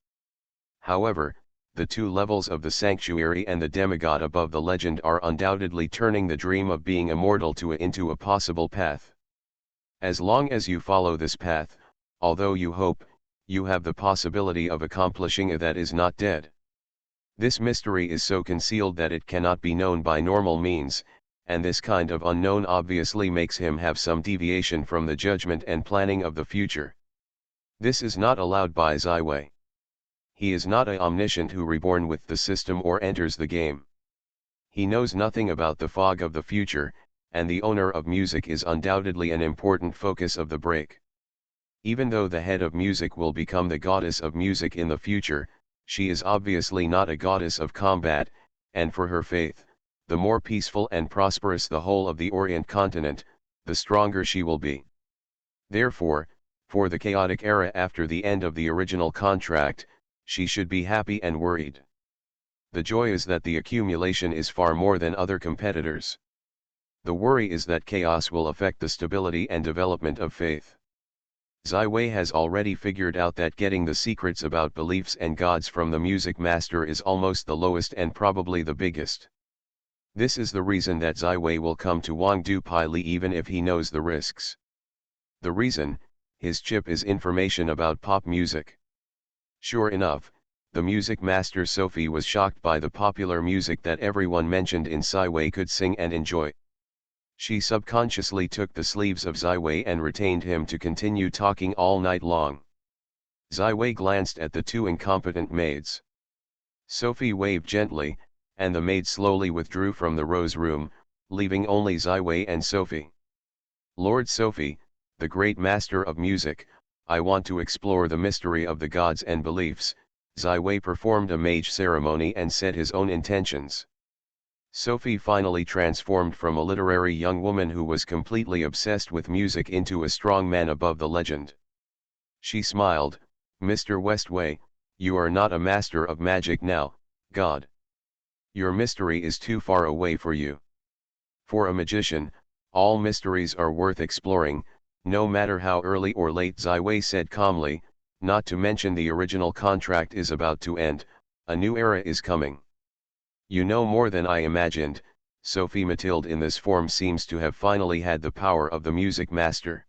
However, the two levels of the sanctuary and the demigod above the legend are undoubtedly turning the dream of being immortal into a possible path. As long as you follow this path, although you hope, you have the possibility of accomplishing it that is not dead. This mystery is so concealed that it cannot be known by normal means, and this kind of unknown obviously makes him have some deviation from the judgment and planning of the future. This is not allowed by Zai Wei. He is not a omniscient who reborn with the system or enters the game. He knows nothing about the fog of the future, and the owner of music is undoubtedly an important focus of the break. Even though the head of music will become the goddess of music in the future, she is obviously not a goddess of combat, and for her faith, the more peaceful and prosperous the whole of the Orient continent, the stronger she will be. Therefore, for the chaotic era after the end of the original contract, she should be happy and worried. The joy is that the accumulation is far more than other competitors. The worry is that chaos will affect the stability and development of faith. Zai Wei has already figured out that getting the secrets about beliefs and gods from the music master is almost the lowest and probably the biggest. This is the reason that Zai Wei will come to Wangdu Pai Li even if he knows the risks. The reason, his chip is information about pop music. Sure enough, the music master Sophie was shocked by the popular music that everyone mentioned in Zai Wei could sing and enjoy. She subconsciously took the sleeves of Zai Wei and retained him to continue talking all night long. Zai Wei glanced at the two incompetent maids. Sophie waved gently, and the maid slowly withdrew from the rose room, leaving only Zai Wei and Sophie. Lord Sophie, the great master of music, I want to explore the mystery of the gods and beliefs. Zai Wei performed a mage ceremony and said his own intentions. Sophie finally transformed from a literary young woman who was completely obsessed with music into a strong man above the legend. She smiled, Mr. Westway, you are not a master of magic now, God. Your mystery is too far away for you. For a magician, all mysteries are worth exploring, no matter how early or late, Zai Wei said calmly, not to mention the original contract is about to end, a new era is coming. You know more than I imagined. Sophie Mathilde in this form seems to have finally had the power of the music master.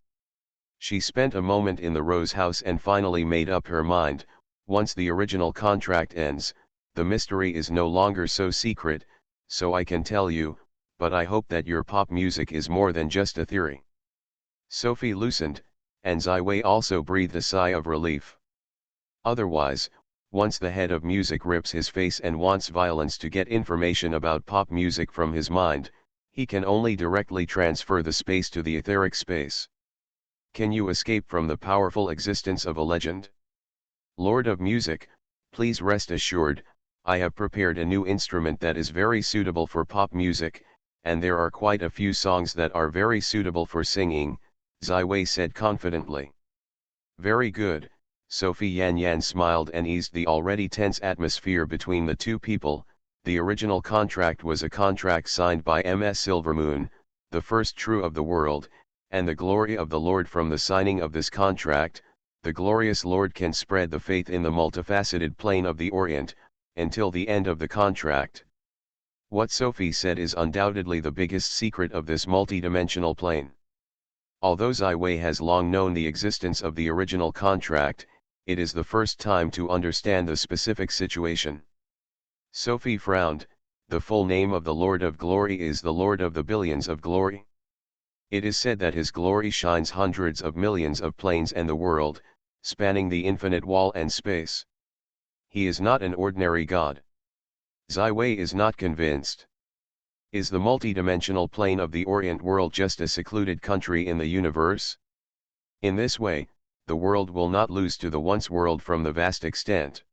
She spent a moment in the Rose House and finally made up her mind, once the original contract ends, the mystery is no longer so secret, so I can tell you, but I hope that your pop music is more than just a theory. Sophie loosened, and Zai Wei also breathed a sigh of relief. Otherwise, once the head of music rips his face and wants violence to get information about pop music from his mind, he can only directly transfer the space to the etheric space. Can you escape from the powerful existence of a legend? Lord of Music, please rest assured, I have prepared a new instrument that is very suitable for pop music, and there are quite a few songs that are very suitable for singing, Zai Wei said confidently. Very good. Sophie Yan Yan smiled and eased the already tense atmosphere between the two people. The original contract was a contract signed by Ms. Silvermoon, the first true of the world, and the glory of the Lord. From the signing of this contract, the glorious Lord can spread the faith in the multifaceted plane of the Orient, until the end of the contract. What Sophie said is undoubtedly the biggest secret of this multidimensional plane. Although Zai Wei has long known the existence of the original contract, it is the first time to understand the specific situation. Sophie frowned. The full name of the Lord of Glory is the Lord of the Billions of Glory. It is said that his glory shines hundreds of millions of planes and the world, spanning the infinite wall and space. He is not an ordinary god. Zai Wei is not convinced. Is the multidimensional plane of the Orient world just a secluded country in the universe? In this way, the world will not lose to the once world from the vast extent.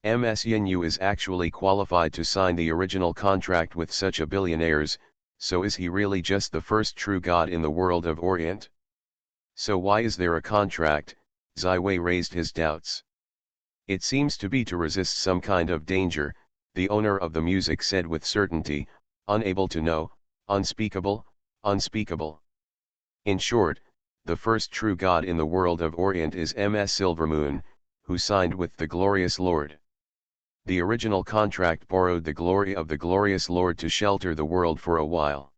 Ms. Yin Yu is actually qualified to sign the original contract with such a billionaires, so is he really just the first true god in the world of Orient? So why is there a contract? Zai Wei raised his doubts. It seems to be to resist some kind of danger, the owner of the music said with certainty, unable to know, unspeakable, unspeakable. In short, the first true god in the world of Orient is Ms. Silvermoon, who signed with the glorious Lord. The original contract borrowed the glory of the glorious Lord to shelter the world for a while.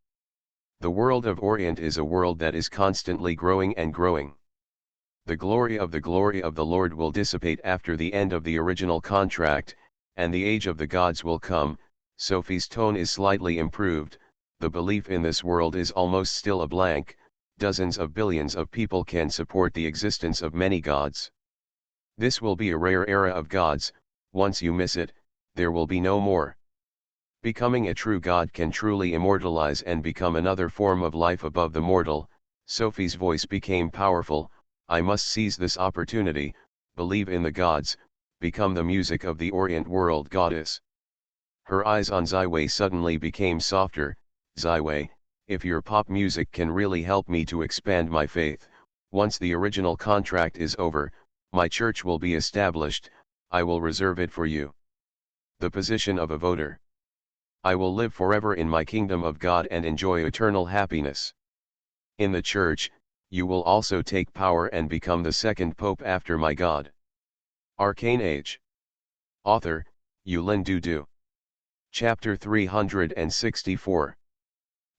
The world of Orient is a world that is constantly growing and growing. The glory of the Lord will dissipate after the end of the original contract, and the age of the gods will come. Sophie's tone is slightly improved. The belief in this world is almost still a blank. Dozens of billions of people can support the existence of many gods. This will be a rare era of gods. Once you miss it, there will be no more. Becoming a true god can truly immortalize and become another form of life above the mortal. Sophie's voice became powerful. I must seize this opportunity, believe in the gods, become the music of the Orient world goddess. Her eyes on Zai Wei suddenly became softer. Zai Wei, if your pop music can really help me to expand my faith, once the original contract is over, my church will be established, I will reserve it for you. The position of a voter. I will live forever in my kingdom of God and enjoy eternal happiness. In the church, you will also take power and become the second pope after my God. Arcane Age. Author, Yulin Dudu. Chapter 364.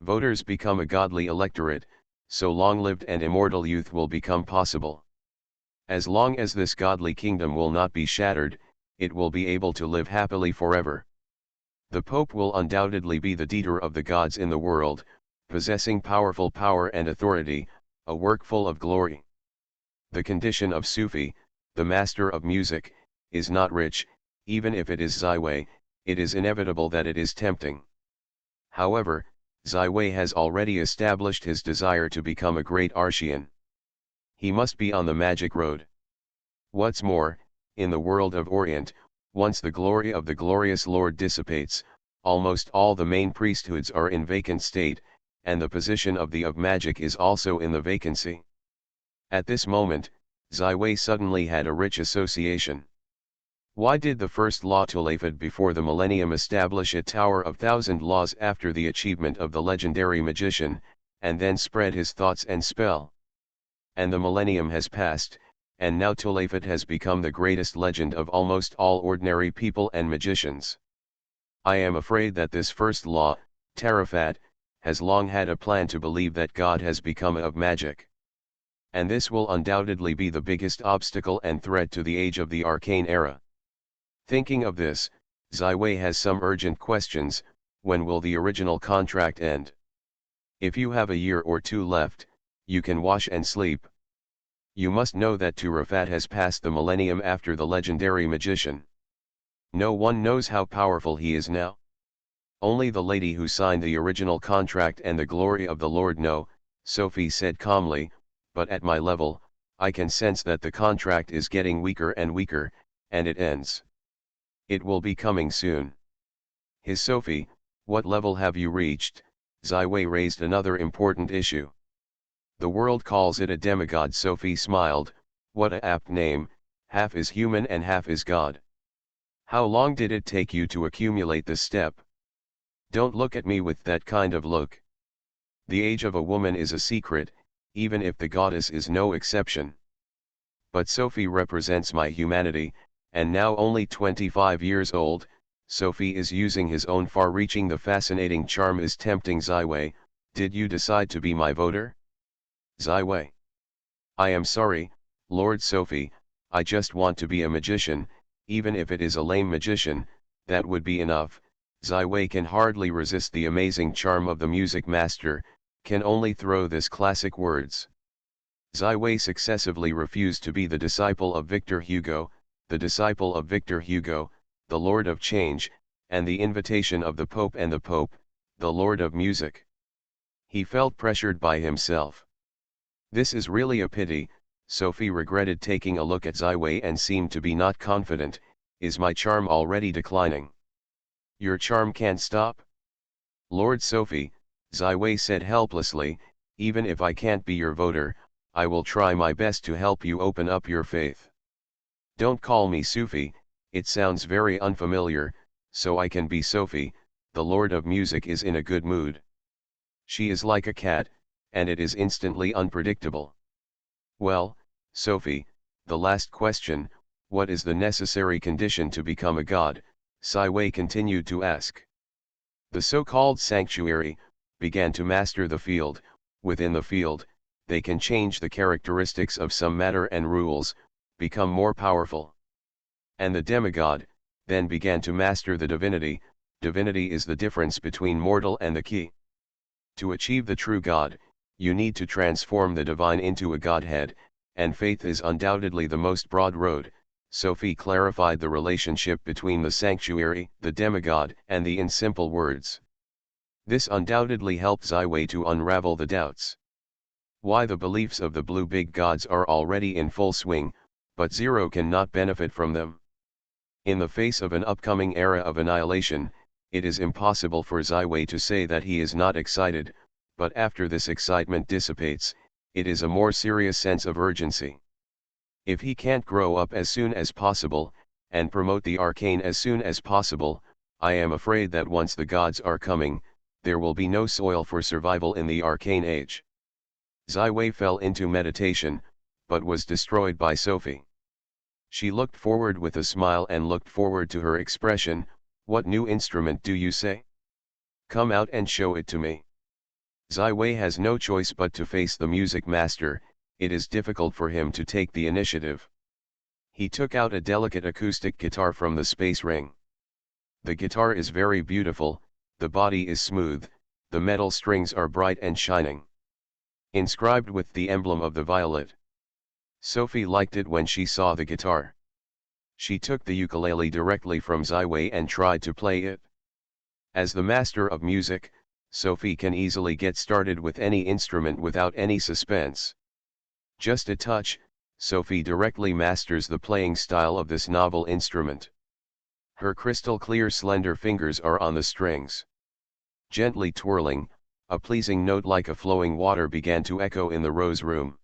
Voters become a godly electorate, so long-lived and immortal youth will become possible. As long as this godly kingdom will not be shattered, it will be able to live happily forever. The Pope will undoubtedly be the leader of the gods in the world, possessing powerful power and authority, a work full of glory. The condition of Sufi, the master of music, is not rich, even if it is Ziwei, it is inevitable that it is tempting. However, Ziwei has already established his desire to become a great Arcane. He must be on the magic road. What's more, in the world of Orient, once the glory of the glorious Lord dissipates, almost all the main priesthoods are in vacant state, and the position of the of magic is also in the vacancy. At this moment, Ziwei suddenly had a rich association. Why did the first law Tolafid before the millennium establish a tower of 1,000 laws after the achievement of the legendary magician, and then spread his thoughts and spell? And the millennium has passed, and now Tolafid has become the greatest legend of almost all ordinary people and magicians. I am afraid that this first law, Tarafat, has long had a plan to believe that God has become of magic. And this will undoubtedly be the biggest obstacle and threat to the age of the arcane era. Thinking of this, Ziwei has some urgent questions. When will the original contract end? If you have a year or two left, you can wash and sleep. You must know that Tarafat has passed the millennium after the legendary magician. No one knows how powerful he is now. Only the lady who signed the original contract and the glory of the Lord know, Sophie said calmly, but at my level, I can sense that the contract is getting weaker and weaker, and it ends. It will be coming soon. His Sophie, what level have you reached? Ziwei raised another important issue. The world calls it a demigod. Sophie smiled, what a apt name, half is human and half is God. How long did it take you to accumulate this step? Don't look at me with that kind of look. The age of a woman is a secret, even if the goddess is no exception. But Sophie represents my humanity, and now only 25 years old, Sophie is using his own far-reaching. The fascinating charm is tempting. Ziwei, did you decide to be my voter? Ziwei. I am sorry, Lord Sophie, I just want to be a magician, even if it is a lame magician, that would be enough. Ziwei can hardly resist the amazing charm of the music master, can only throw this classic words. Ziwei successively refused to be the disciple of Victor Hugo, the disciple of Victor Hugo, the Lord of Change, and the invitation of the Pope and the Pope, the Lord of Music. He felt pressured by himself. This is really a pity. Sophie regretted taking a look at Ziwei and seemed to be not confident. Is my charm already declining? Your charm can't stop? Lord Sophie, Ziwei said helplessly, even if I can't be your voter, I will try my best to help you open up your faith. Don't call me Sufi, it sounds very unfamiliar, so I can be Sophie. The Lord of Music is in a good mood. She is like a cat, and it is instantly unpredictable. Well, Sophie, the last question, what is the necessary condition to become a god? Ziwei continued to ask. The so-called sanctuary began to master the field. Within the field, they can change the characteristics of some matter and rules, become more powerful. And the demigod then began to master the divinity. Divinity is the difference between mortal and the key. To achieve the true God, you need to transform the divine into a godhead, and faith is undoubtedly the most broad road. Sophie clarified the relationship between the sanctuary, the demigod, and the in simple words. This undoubtedly helped Ziwei to unravel the doubts. Why the beliefs of the blue big gods are already in full swing, but Zero cannot benefit from them. In the face of an upcoming era of annihilation, it is impossible for Ziwei to say that he is not excited, but after this excitement dissipates, it is a more serious sense of urgency. If he can't grow up as soon as possible, and promote the arcane as soon as possible, I am afraid that once the gods are coming, there will be no soil for survival in the Arcane Age. Wei fell into meditation, but was destroyed by Sophie. She looked forward with a smile and looked forward to her expression. What new instrument do you say? Come out and show it to me. Wei has no choice but to face the music master. It is difficult for him to take the initiative. He took out a delicate acoustic guitar from the space ring. The guitar is very beautiful, the body is smooth, the metal strings are bright and shining, inscribed with the emblem of the violet. Sophie liked it when she saw the guitar. She took the ukulele directly from Wei and tried to play it. As the master of music, Sophie can easily get started with any instrument without any suspense. Just a touch, Sophie directly masters the playing style of this novel instrument. Her crystal clear slender fingers are on the strings. Gently twirling, a pleasing note like a flowing water began to echo in the rose room.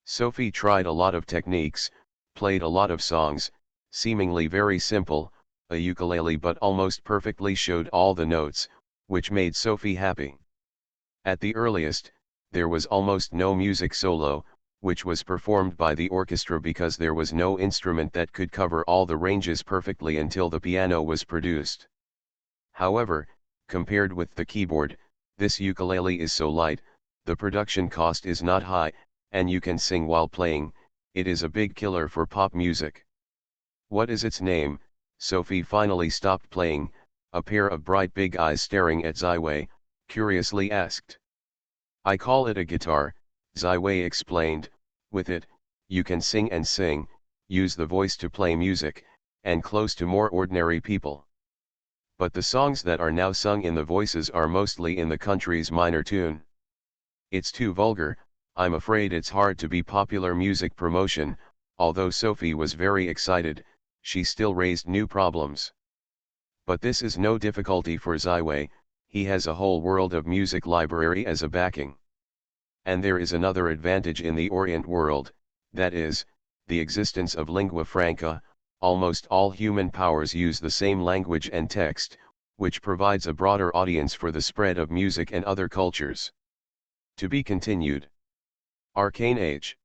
Sophie tried a lot of techniques, played a lot of songs, seemingly very simple, a ukulele but almost perfectly showed all the notes, which made Sophie happy. At the earliest, there was almost no music solo, which was performed by the orchestra because there was no instrument that could cover all the ranges perfectly until the piano was produced. However, compared with the keyboard, this ukulele is so light, the production cost is not high, and you can sing while playing. It is a big killer for pop music. What is its name? Sophie finally stopped playing, a pair of bright big eyes staring at Wei, curiously asked. I call it a guitar, Wei explained. With it, you can sing and sing, use the voice to play music, and close to more ordinary people. But the songs that are now sung in the voices are mostly in the country's minor tune. It's too vulgar. I'm afraid it's hard to be popular music promotion. Although Sophie was very excited, she still raised new problems. But this is no difficulty for Wei, he has a whole world of music library as a backing. And there is another advantage in the Orient world, that is, the existence of lingua franca. Almost all human powers use the same language and text, which provides a broader audience for the spread of music and other cultures. To be continued. Arcane Age.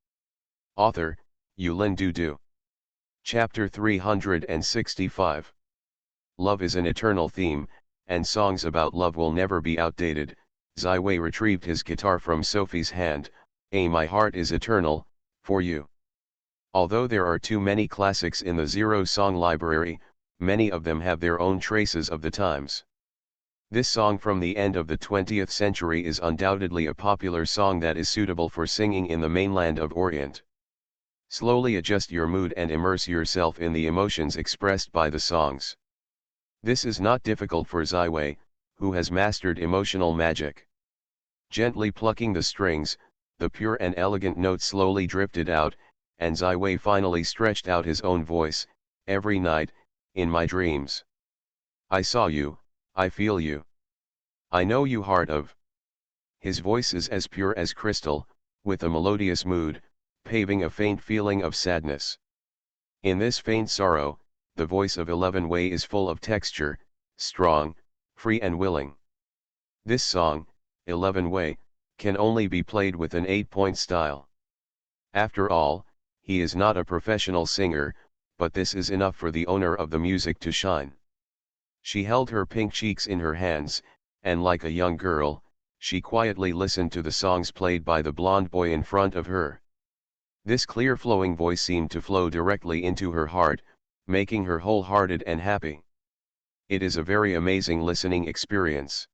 Author, Yulin Dudu. Chapter 365. Love is an eternal theme, and songs about love will never be outdated. Wei retrieved his guitar from Sophie's hand. My heart is eternal, for you. Although there are too many classics in the Zero Song Library, many of them have their own traces of the times. This song from the end of the 20th century is undoubtedly a popular song that is suitable for singing in the mainland of Orient. Slowly adjust your mood and immerse yourself in the emotions expressed by the songs. This is not difficult for Wei, who has mastered emotional magic. Gently plucking the strings, the pure and elegant notes slowly drifted out, and Wei finally stretched out his own voice. Every night, in my dreams, I saw you, I feel you. I know you heart of. His voice is as pure as crystal, with a melodious mood, paving a faint feeling of sadness. In this faint sorrow, the voice of 11 Wei is full of texture, strong, free and willing. This song, 11 Wei, can only be played with an 8-point style. After all, he is not a professional singer, but this is enough for the owner of the music to shine. She held her pink cheeks in her hands, and like a young girl, she quietly listened to the songs played by the blonde boy in front of her. This clear flowing voice seemed to flow directly into her heart, making her wholehearted and happy. It is a very amazing listening experience.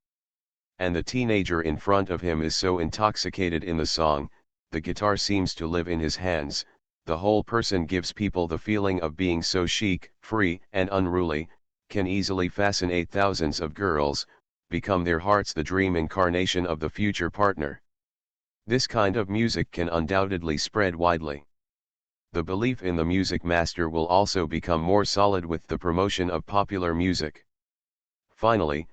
And the teenager in front of him is so intoxicated in the song, the guitar seems to live in his hands, the whole person gives people the feeling of being so chic, free and unruly, can easily fascinate thousands of girls, become their hearts the dream incarnation of the future partner. This kind of music can undoubtedly spread widely. The belief in the music master will also become more solid with the promotion of popular music. Finally,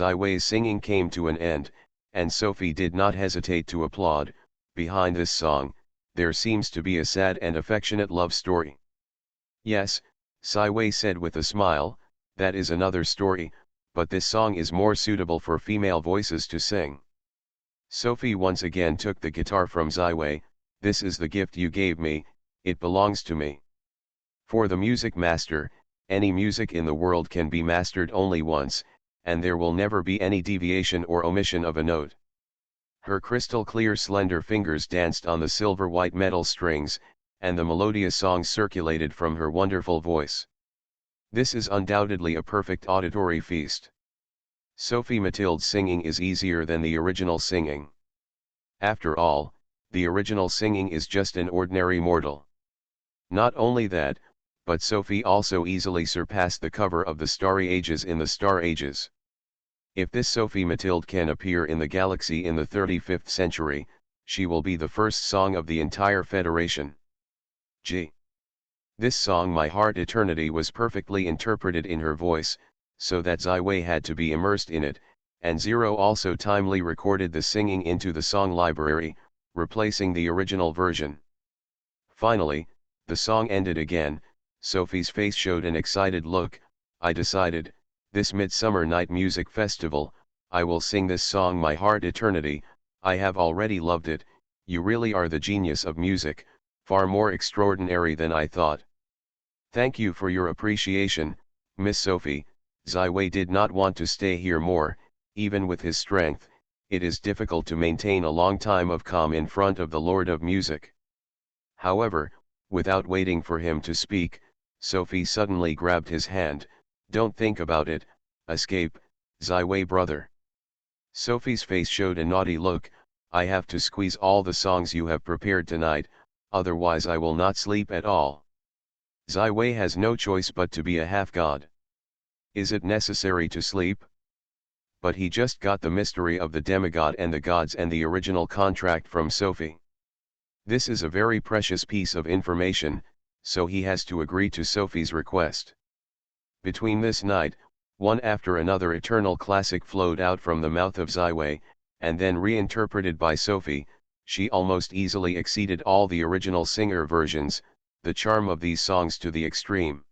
Wei's singing came to an end, and Sophie did not hesitate to applaud. Behind this song, there seems to be a sad and affectionate love story. Yes, Sci-fi said with a smile, that is another story, but this song is more suitable for female voices to sing. Sophie once again took the guitar from Sci-fi. This is the gift you gave me, it belongs to me. For the music master, any music in the world can be mastered only once, and there will never be any deviation or omission of a note. Her crystal clear slender fingers danced on the silver white metal strings, and the melodious songs circulated from her wonderful voice. This is undoubtedly a perfect auditory feast. Sophie Mathilde's singing is easier than the original singing. After all, the original singing is just an ordinary mortal. Not only that, but Sophie also easily surpassed the cover of the Starry Ages in the Star Ages. If this Sophie Mathilde can appear in the galaxy in the 35th century, she will be the first song of the entire Federation. G. This song My Heart Eternity was perfectly interpreted in her voice, so that Sci-fi had to be immersed in it, and Zero also timely recorded the singing into the song library, replacing the original version. Finally, the song ended again. Sophie's face showed an excited look. I decided, this Midsummer Night Music Festival, I will sing this song My Heart Eternity. I have already loved it. You really are the genius of music, far more extraordinary than I thought. Thank you for your appreciation, Miss Sophie. Sci-fi did not want to stay here more. Even with his strength, it is difficult to maintain a long time of calm in front of the Lord of Music. However, without waiting for him to speak, Sophie suddenly grabbed his hand. Don't think about it, escape, Sci-fi brother. Sophie's face showed a naughty look. I have to squeeze all the songs you have prepared tonight, otherwise I will not sleep at all. Sci-fi has no choice but to be a half-god. Is it necessary to sleep? But he just got the mystery of the demigod and the gods and the original contract from Sophie. This is a very precious piece of information, so he has to agree to Sophie's request. Between this night, one after another eternal classic flowed out from the mouth of Sci-fi, and then reinterpreted by Sophie. She almost easily exceeded all the original singer versions, the charm of these songs to the extreme.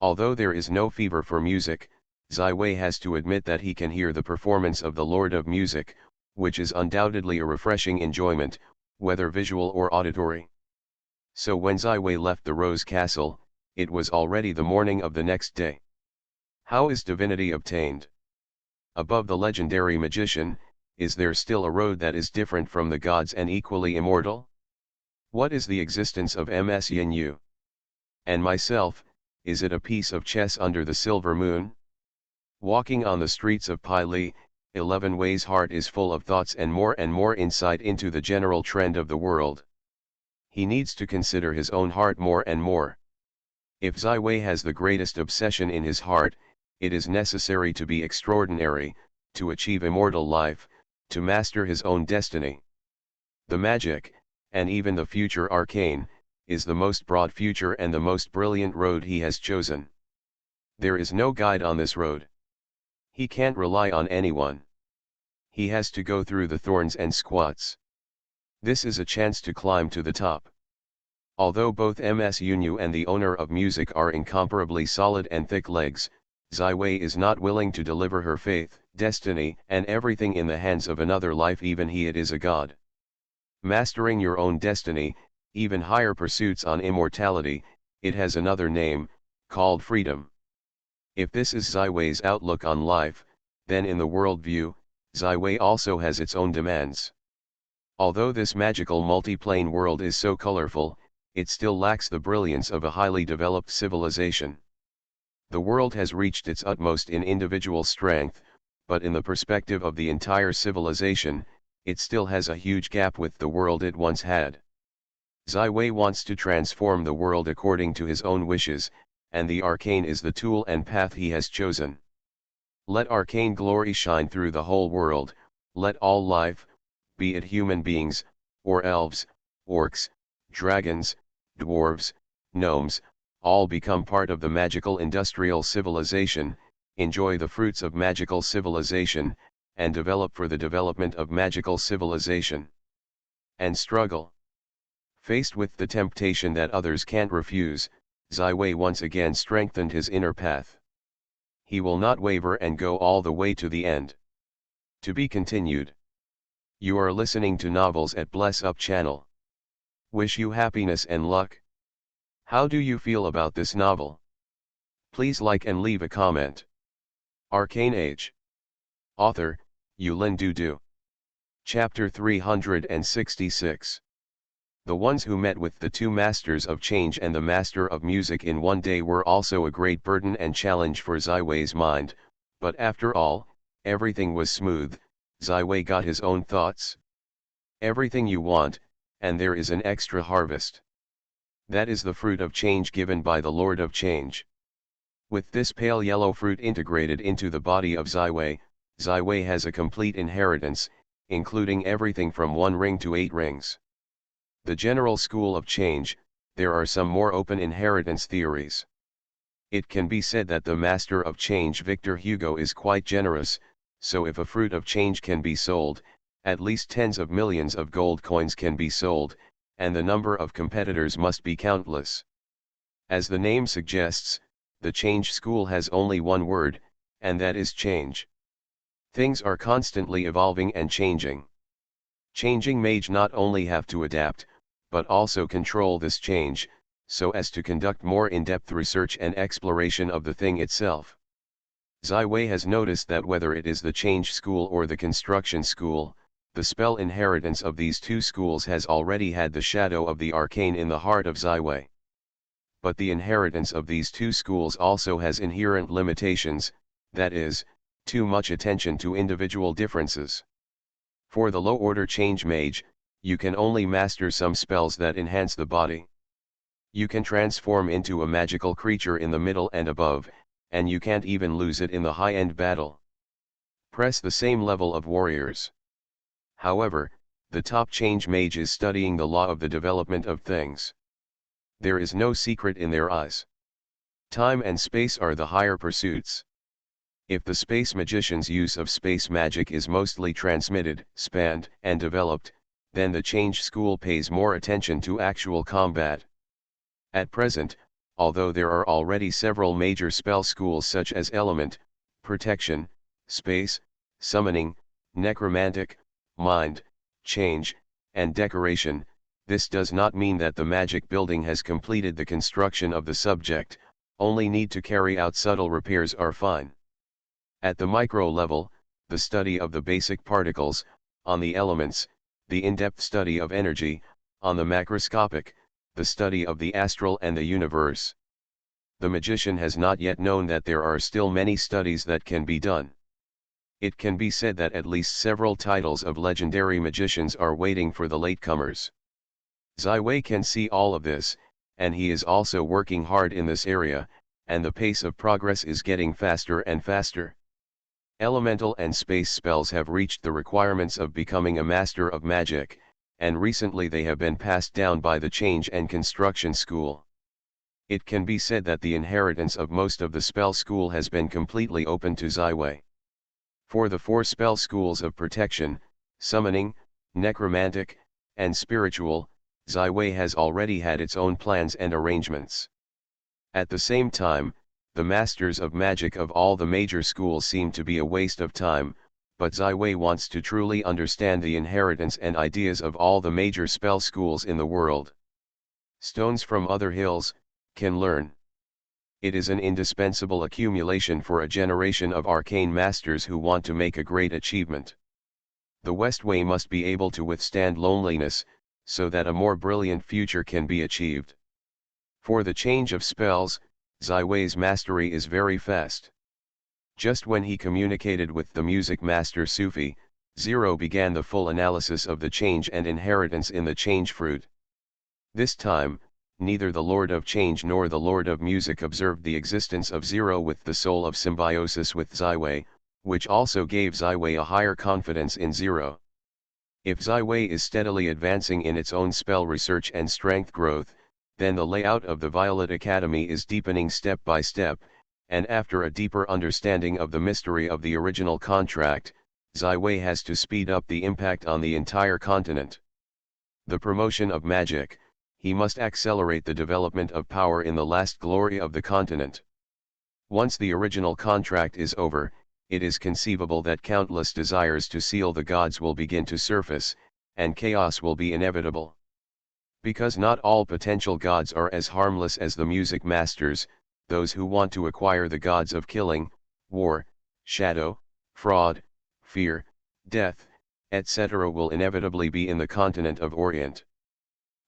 Although there is no fever for music, Sci-fi has to admit that he can hear the performance of the Lord of Music, which is undoubtedly a refreshing enjoyment, whether visual or auditory. So when Sci-fi left the Rose Castle, it was already the morning of the next day. How is divinity obtained? Above the legendary magician, is there still a road that is different from the gods and equally immortal? What is the existence of Ms Yin Yu? And myself, is it a piece of chess under the silver moon? Walking on the streets of Pai Li, 11 Wei's heart is full of thoughts and more insight into the general trend of the world. He needs to consider his own heart more and more. If Sci-fi has the greatest obsession in his heart, it is necessary to be extraordinary, to achieve immortal life, to master his own destiny. The magic, and even the future arcane, is the most broad future and the most brilliant road he has chosen. There is no guide on this road. He can't rely on anyone. He has to go through the thorns and squats. This is a chance to climb to the top. Although both Ms Yunyu and the owner of music are incomparably solid and thick legs, Sci-fi is not willing to deliver her faith, destiny, and everything in the hands of another life, even he it is a god. Mastering your own destiny, even higher pursuits on immortality, it has another name, called freedom. If this is Sci-fi's outlook on life, then in the world view, Sci-fi also has its own demands. Although this magical multi-plane world is so colorful, it still lacks the brilliance of a highly developed civilization. The world has reached its utmost in individual strength, but in the perspective of the entire civilization, it still has a huge gap with the world it once had. Sci-fi wants to transform the world according to his own wishes, and the arcane is the tool and path he has chosen. Let arcane glory shine through the whole world, let all life, be it human beings, or elves, orcs, dragons, dwarves, gnomes, all become part of the magical industrial civilization, enjoy the fruits of magical civilization, and develop for the development of magical civilization. And struggle. Faced with the temptation that others can't refuse, Ziwei once again strengthened his inner path. He will not waver and go all the way to the end. To be continued. You are listening to Novels at Bless Up channel. Wish you happiness and luck. How do you feel about this novel? Please like and leave a comment. Arcane Age. Author, Yulin Dudu. Chapter 366. The ones who met with the two masters of change and the master of music in one day were also a great burden and challenge for Ziwei's mind, but after all, everything was smooth. Ziwei got his own thoughts. Everything you want, and there is an extra harvest. That is the fruit of change given by the Lord of Change. With this pale yellow fruit integrated into the body of Ziwei, Ziwei has a complete inheritance, including everything from 1 ring to 8 rings. The general school of change, there are some more open inheritance theories. It can be said that the master of change Victor Hugo is quite generous, so if a fruit of change can be sold, at least tens of millions of gold coins can be sold, and the number of competitors must be countless. As the name suggests, the change school has only one word, and that is change. Things are constantly evolving and changing. Changing mage not only have to adapt, but also control this change, so as to conduct more in-depth research and exploration of the thing itself. Ziwei has noticed that whether it is the change school or the construction school, the spell inheritance of these two schools has already had the shadow of the arcane in the heart of Ziwei. But the inheritance of these two schools also has inherent limitations, that is, too much attention to individual differences. For the low-order change mage, you can only master some spells that enhance the body. You can transform into a magical creature in the middle and above, and you can't even lose it in the high-end battle. Press the same level of warriors. However, the top change mage is studying the law of the development of things. There is no secret in their eyes. Time and space are the higher pursuits. If the space magician's use of space magic is mostly transmitted, spanned, and developed, then the change school pays more attention to actual combat. At present, although there are already several major spell schools such as Element, Protection, Space, Summoning, Necromantic, Mind, Change, and Decoration, this does not mean that the magic building has completed the construction of the subject, only need to carry out subtle repairs are fine. At the micro level, the study of the basic particles, on the elements, the in-depth study of energy, on the macroscopic, the study of the astral and the universe. The magician has not yet known that there are still many studies that can be done. It can be said that at least several titles of legendary magicians are waiting for the latecomers. Ziwei can see all of this, and he is also working hard in this area, and the pace of progress is getting faster and faster. Elemental and space spells have reached the requirements of becoming a master of magic, and recently they have been passed down by the change and construction school. It can be said that the inheritance of most of the spell school has been completely open to Ziwei. For the 4 spell schools of protection, summoning, necromantic, and spiritual, Ziwei has already had its own plans and arrangements. At the same time, the masters of magic of all the major schools seem to be a waste of time, but Ziwei wants to truly understand the inheritance and ideas of all the major spell schools in the world. Stones from other hills, can learn. It is an indispensable accumulation for a generation of arcane masters who want to make a great achievement. The Westway must be able to withstand loneliness, so that a more brilliant future can be achieved. For the change of spells, Ziwei's mastery is very fast. Just when he communicated with the music master Sufi, Zero began the full analysis of the change and inheritance in the change fruit. This time, neither the Lord of Change nor the Lord of Music observed the existence of Zero with the soul of symbiosis with Ziwei, which also gave Ziwei a higher confidence in Zero. If Ziwei is steadily advancing in its own spell research and strength growth, then the layout of the Violet Academy is deepening step by step, and after a deeper understanding of the mystery of the original contract, Wei has to speed up the impact on the entire continent. The promotion of magic, he must accelerate the development of power in the last glory of the continent. Once the original contract is over, it is conceivable that countless desires to seal the gods will begin to surface, and chaos will be inevitable. Because not all potential gods are as harmless as the music masters, those who want to acquire the gods of killing, war, shadow, fraud, fear, death, etc. will inevitably be in the continent of Orient.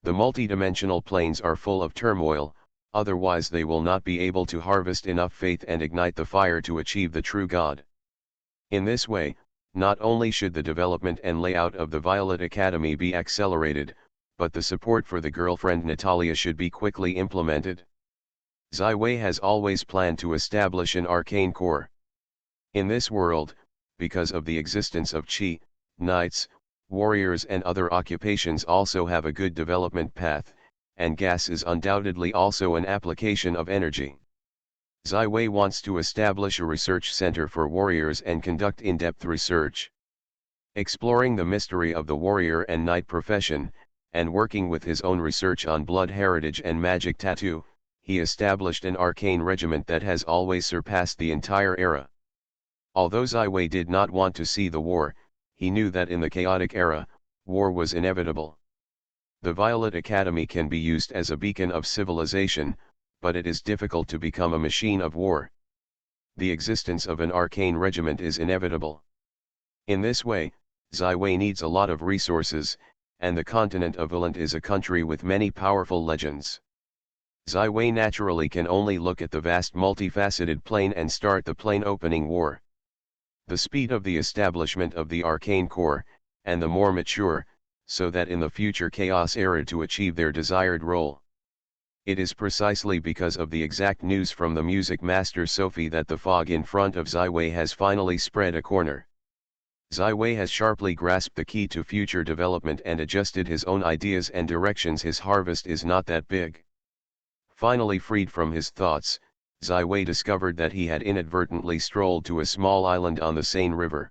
The multidimensional planes are full of turmoil, otherwise they will not be able to harvest enough faith and ignite the fire to achieve the true God. In this way, not only should the development and layout of the Violet Academy be accelerated, but the support for the girlfriend Natalia should be quickly implemented. Wei has always planned to establish an arcane core. In this world, because of the existence of Qi, knights, warriors and other occupations also have a good development path, and gas is undoubtedly also an application of energy. Wei wants to establish a research center for warriors and conduct in-depth research. Exploring the mystery of the warrior and knight profession, and working with his own research on blood heritage and magic tattoo, he established an arcane regiment that has always surpassed the entire era. Although Wei did not want to see the war, he knew that in the chaotic era, war was inevitable. The Violet Academy can be used as a beacon of civilization, but it is difficult to become a machine of war. The existence of an arcane regiment is inevitable. In this way, Wei needs a lot of resources, and the continent of Orient is a country with many powerful legends. Wei naturally can only look at the vast multifaceted plane and start the plane opening war. The speed of the establishment of the arcane core, and the more mature, so that in the future chaos era to achieve their desired role. It is precisely because of the exact news from the music master Sophie that the fog in front of Wei has finally spread a corner. Wei has sharply grasped the key to future development and adjusted his own ideas and directions. His harvest is not that big. Finally freed from his thoughts, Wei discovered that he had inadvertently strolled to a small island on the Seine River.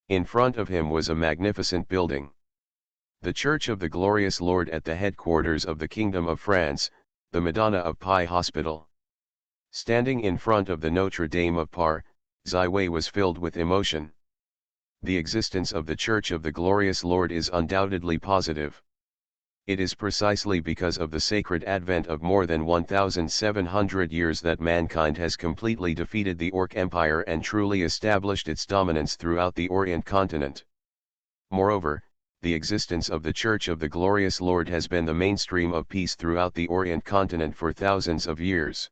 In front of him was a magnificent building. The Church of the Glorious Lord at the headquarters of the Kingdom of France, the Madonna of Pi Hospital. Standing in front of the Notre Dame of Par, Wei was filled with emotion. The existence of the Church of the Glorious Lord is undoubtedly positive. It is precisely because of the sacred advent of more than 1,700 years that mankind has completely defeated the Orc Empire and truly established its dominance throughout the Orient continent. Moreover, the existence of the Church of the Glorious Lord has been the mainstream of peace throughout the Orient continent for thousands of years.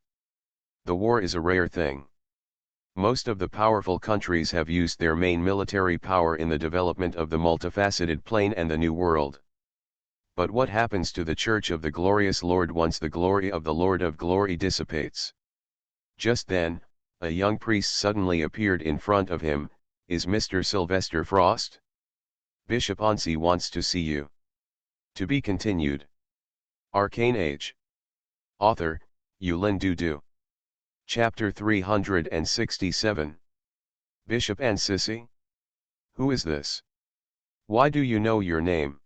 The war is a rare thing. Most of the powerful countries have used their main military power in the development of the multifaceted plane and the New World. But what happens to the Church of the Glorious Lord once the glory of the Lord of Glory dissipates? Just then, a young priest suddenly appeared in front of him. Is Mr. Sylvester Frost? Bishop Onsi wants to see you. To be continued. Arcane Age. Author, Yulin Dudu. Chapter 367. Bishop Ansisi? Who is this? Why do you know your name?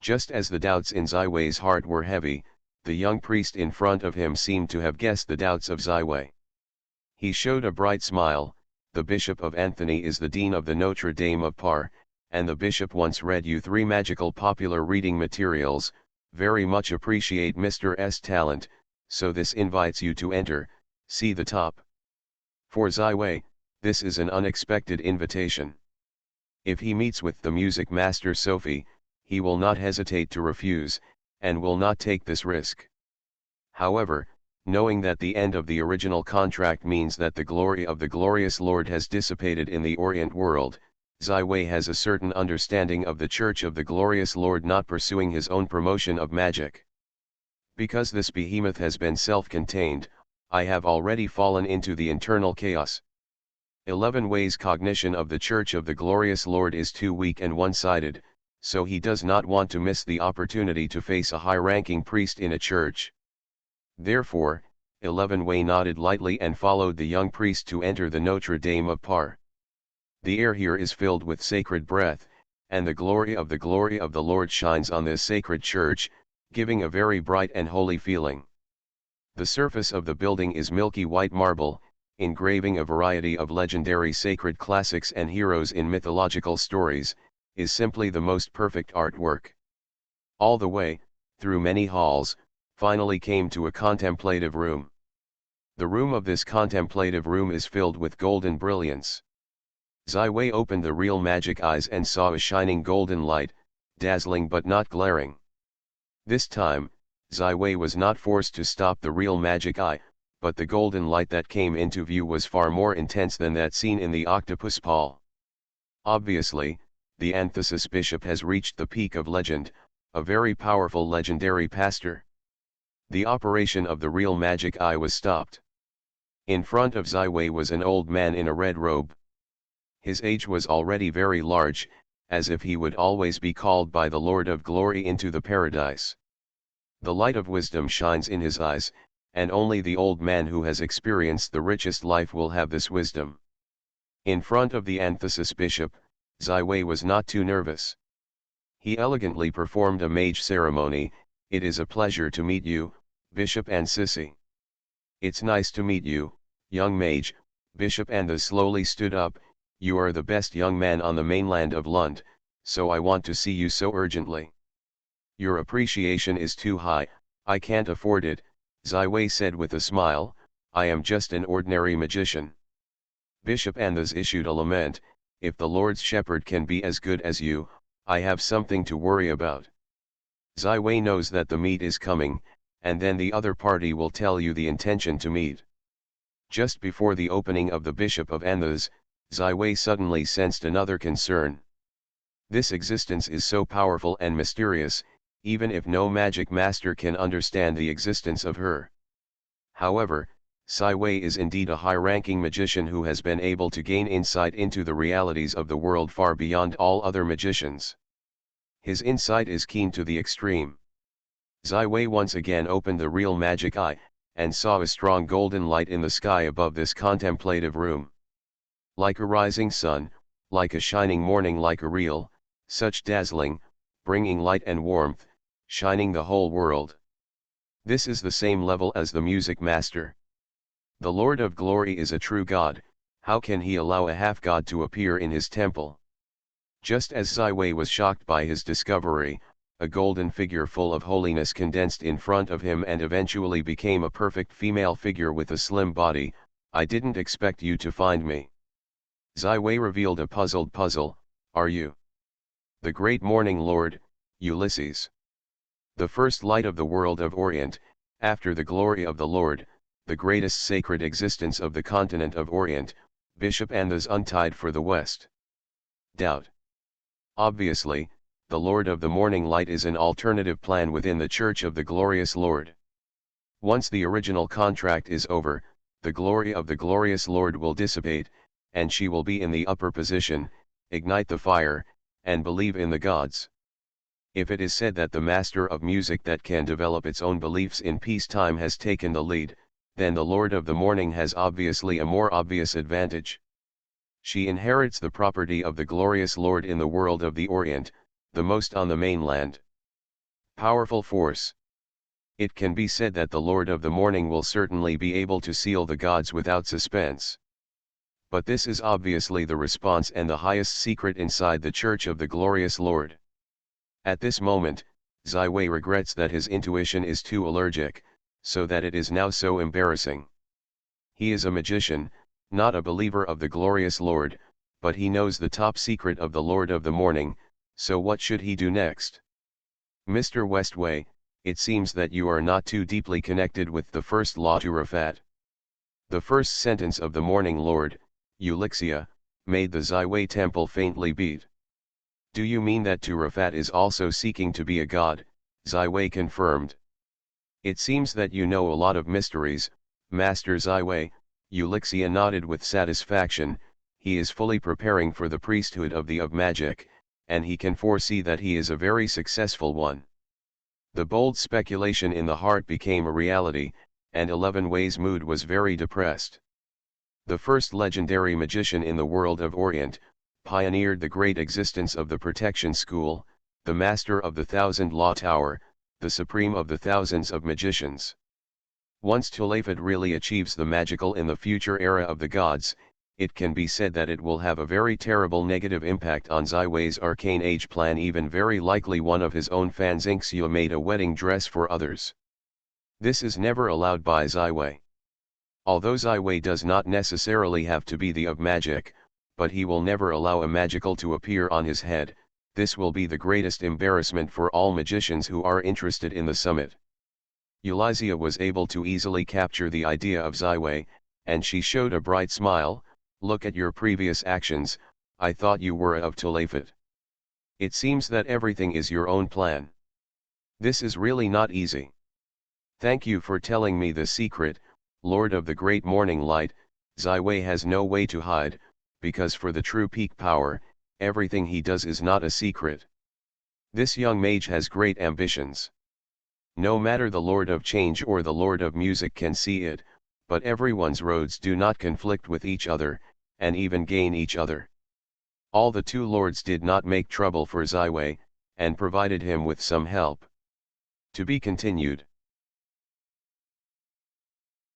Just as the doubts in Wei's heart were heavy, the young priest in front of him seemed to have guessed the doubts of Wei. He showed a bright smile. The Bishop of Anthony is the Dean of the Notre Dame of Par, and the Bishop once read you 3 magical popular reading materials. Very much appreciate Mr. S. talent, so this invites you to enter. See the top. For Wei, this is an unexpected invitation. If he meets with the music master Sophie, he will not hesitate to refuse, and will not take this risk. However, knowing that the end of the original contract means that the glory of the glorious Lord has dissipated in the Orient world, Wei has a certain understanding of the Church of the Glorious Lord not pursuing his own promotion of magic. Because this behemoth has been self-contained, I have already fallen into the internal chaos. 11 Wei's cognition of the Church of the Glorious Lord is too weak and one-sided, so he does not want to miss the opportunity to face a high-ranking priest in a church. Therefore, 11 Wei nodded lightly and followed the young priest to enter the Notre Dame of Par. The air here is filled with sacred breath, and the glory of the Lord shines on this sacred church, giving a very bright and holy feeling. The surface of the building is milky white marble, engraving a variety of legendary sacred classics and heroes in mythological stories, is simply the most perfect artwork. All the way, through many halls, finally came to a contemplative room. The room of this contemplative room is filled with golden brilliance. Zai Wei opened the real magic eyes and saw a shining golden light, dazzling but not glaring. This time, Zai Wei was not forced to stop the real magic eye, but the golden light that came into view was far more intense than that seen in the octopus paw. Obviously, the Anthesis bishop has reached the peak of legend, a very powerful legendary pastor. The operation of the real magic eye was stopped. In front of Zai Wei was an old man in a red robe. His age was already very large, as if he would always be called by the Lord of Glory into the paradise. The light of wisdom shines in his eyes, and only the old man who has experienced the richest life will have this wisdom. In front of the Anthesis bishop, Zai Wei was not too nervous. He elegantly performed a mage ceremony. "It is a pleasure to meet you, Bishop and Sissy." "It's nice to meet you, young mage." Bishop Anthesis slowly stood up. "You are the best young man on the mainland of Lund, so I want to see you so urgently." "Your appreciation is too high, I can't afford it," Zai Wei said with a smile. "I am just an ordinary magician." Bishop Anthesis issued a lament. "If the Lord's shepherd can be as good as you, I have something to worry about." Zai Wei knows that the meet is coming, and then the other party will tell you the intention to meet. Just before the opening of the Bishop of Anthesis, Zai Wei suddenly sensed another concern. This existence is so powerful and mysterious, even if no magic master can understand the existence of her. However, Zai Wei is indeed a high-ranking magician who has been able to gain insight into the realities of the world far beyond all other magicians. His insight is keen to the extreme. Zai Wei once again opened the real magic eye, and saw a strong golden light in the sky above this contemplative room. Like a rising sun, like a shining morning, like a real, such dazzling, bringing light and warmth, shining the whole world. This is the same level as the music master. The Lord of Glory is a true God. How can he allow a half-god to appear in his temple? Just as Zai Wei was shocked by his discovery, a golden figure full of holiness condensed in front of him and eventually became a perfect female figure with a slim body. "I didn't expect you to find me." Zai Wei revealed a puzzled puzzle. "Are you the great morning lord, Ulysses? The first light of the world of Orient, after the glory of the Lord, the greatest sacred existence of the continent of Orient, Bishop Anthesis untied for the West." Doubt. Obviously, the Lord of the Morning Light is an alternative plan within the Church of the Glorious Lord. Once the original contract is over, the glory of the glorious Lord will dissipate, and she will be in the upper position, ignite the fire, and believe in the gods. If it is said that the master of music that can develop its own beliefs in peacetime has taken the lead, then the Lord of the Morning has obviously a more obvious advantage. She inherits the property of the glorious Lord in the world of the Orient, the most on the mainland. Powerful force. It can be said that the Lord of the Morning will certainly be able to seal the gods without suspense. But this is obviously the response and the highest secret inside the Church of the Glorious Lord. At this moment, Zai Wei regrets that his intuition is too allergic, so that it is now so embarrassing. He is a magician, not a believer of the glorious Lord, but he knows the top secret of the Lord of the Morning, so what should he do next? "Mr. Westway, it seems that you are not too deeply connected with the first law to Rafat." The first sentence of the Morning Lord, Ulixia, made the Zai Wei temple faintly beat. "Do you mean that Rafat is also seeking to be a god?" Zai Wei confirmed. "It seems that you know a lot of mysteries, Master Zai Wei." Ulixia nodded with satisfaction. "He is fully preparing for the priesthood of magic, and he can foresee that he is a very successful one." The bold speculation in the heart became a reality, and 11 Wei's mood was very depressed. The first legendary magician in the world of Orient, pioneered the great existence of the protection school, the master of the thousand law tower, the supreme of the thousands of magicians. Once Tolafit really achieves the magical in the future era of the gods, it can be said that it will have a very terrible negative impact on Ziwei's Arcane Age plan, even very likely one of his own fans Xue made a wedding dress for others. This is never allowed by Ziwei. Although Ziwei does not necessarily have to be the of magic, but he will never allow a magical to appear on his head. This will be the greatest embarrassment for all magicians who are interested in the summit. Eulizia was able to easily capture the idea of Ziwei, and she showed a bright smile. Look at your previous actions, I thought you were of Tolafit. It seems that everything is your own plan. This is really not easy. Thank you for telling me the secret, Lord of the Great Morning Light. Ziwei has no way to hide, because for the true peak power, everything he does is not a secret. This young mage has great ambitions. No matter the Lord of Change or the Lord of Music can see it, but everyone's roads do not conflict with each other, and even gain each other. All the two lords did not make trouble for Ziwei, and provided him with some help. To be continued.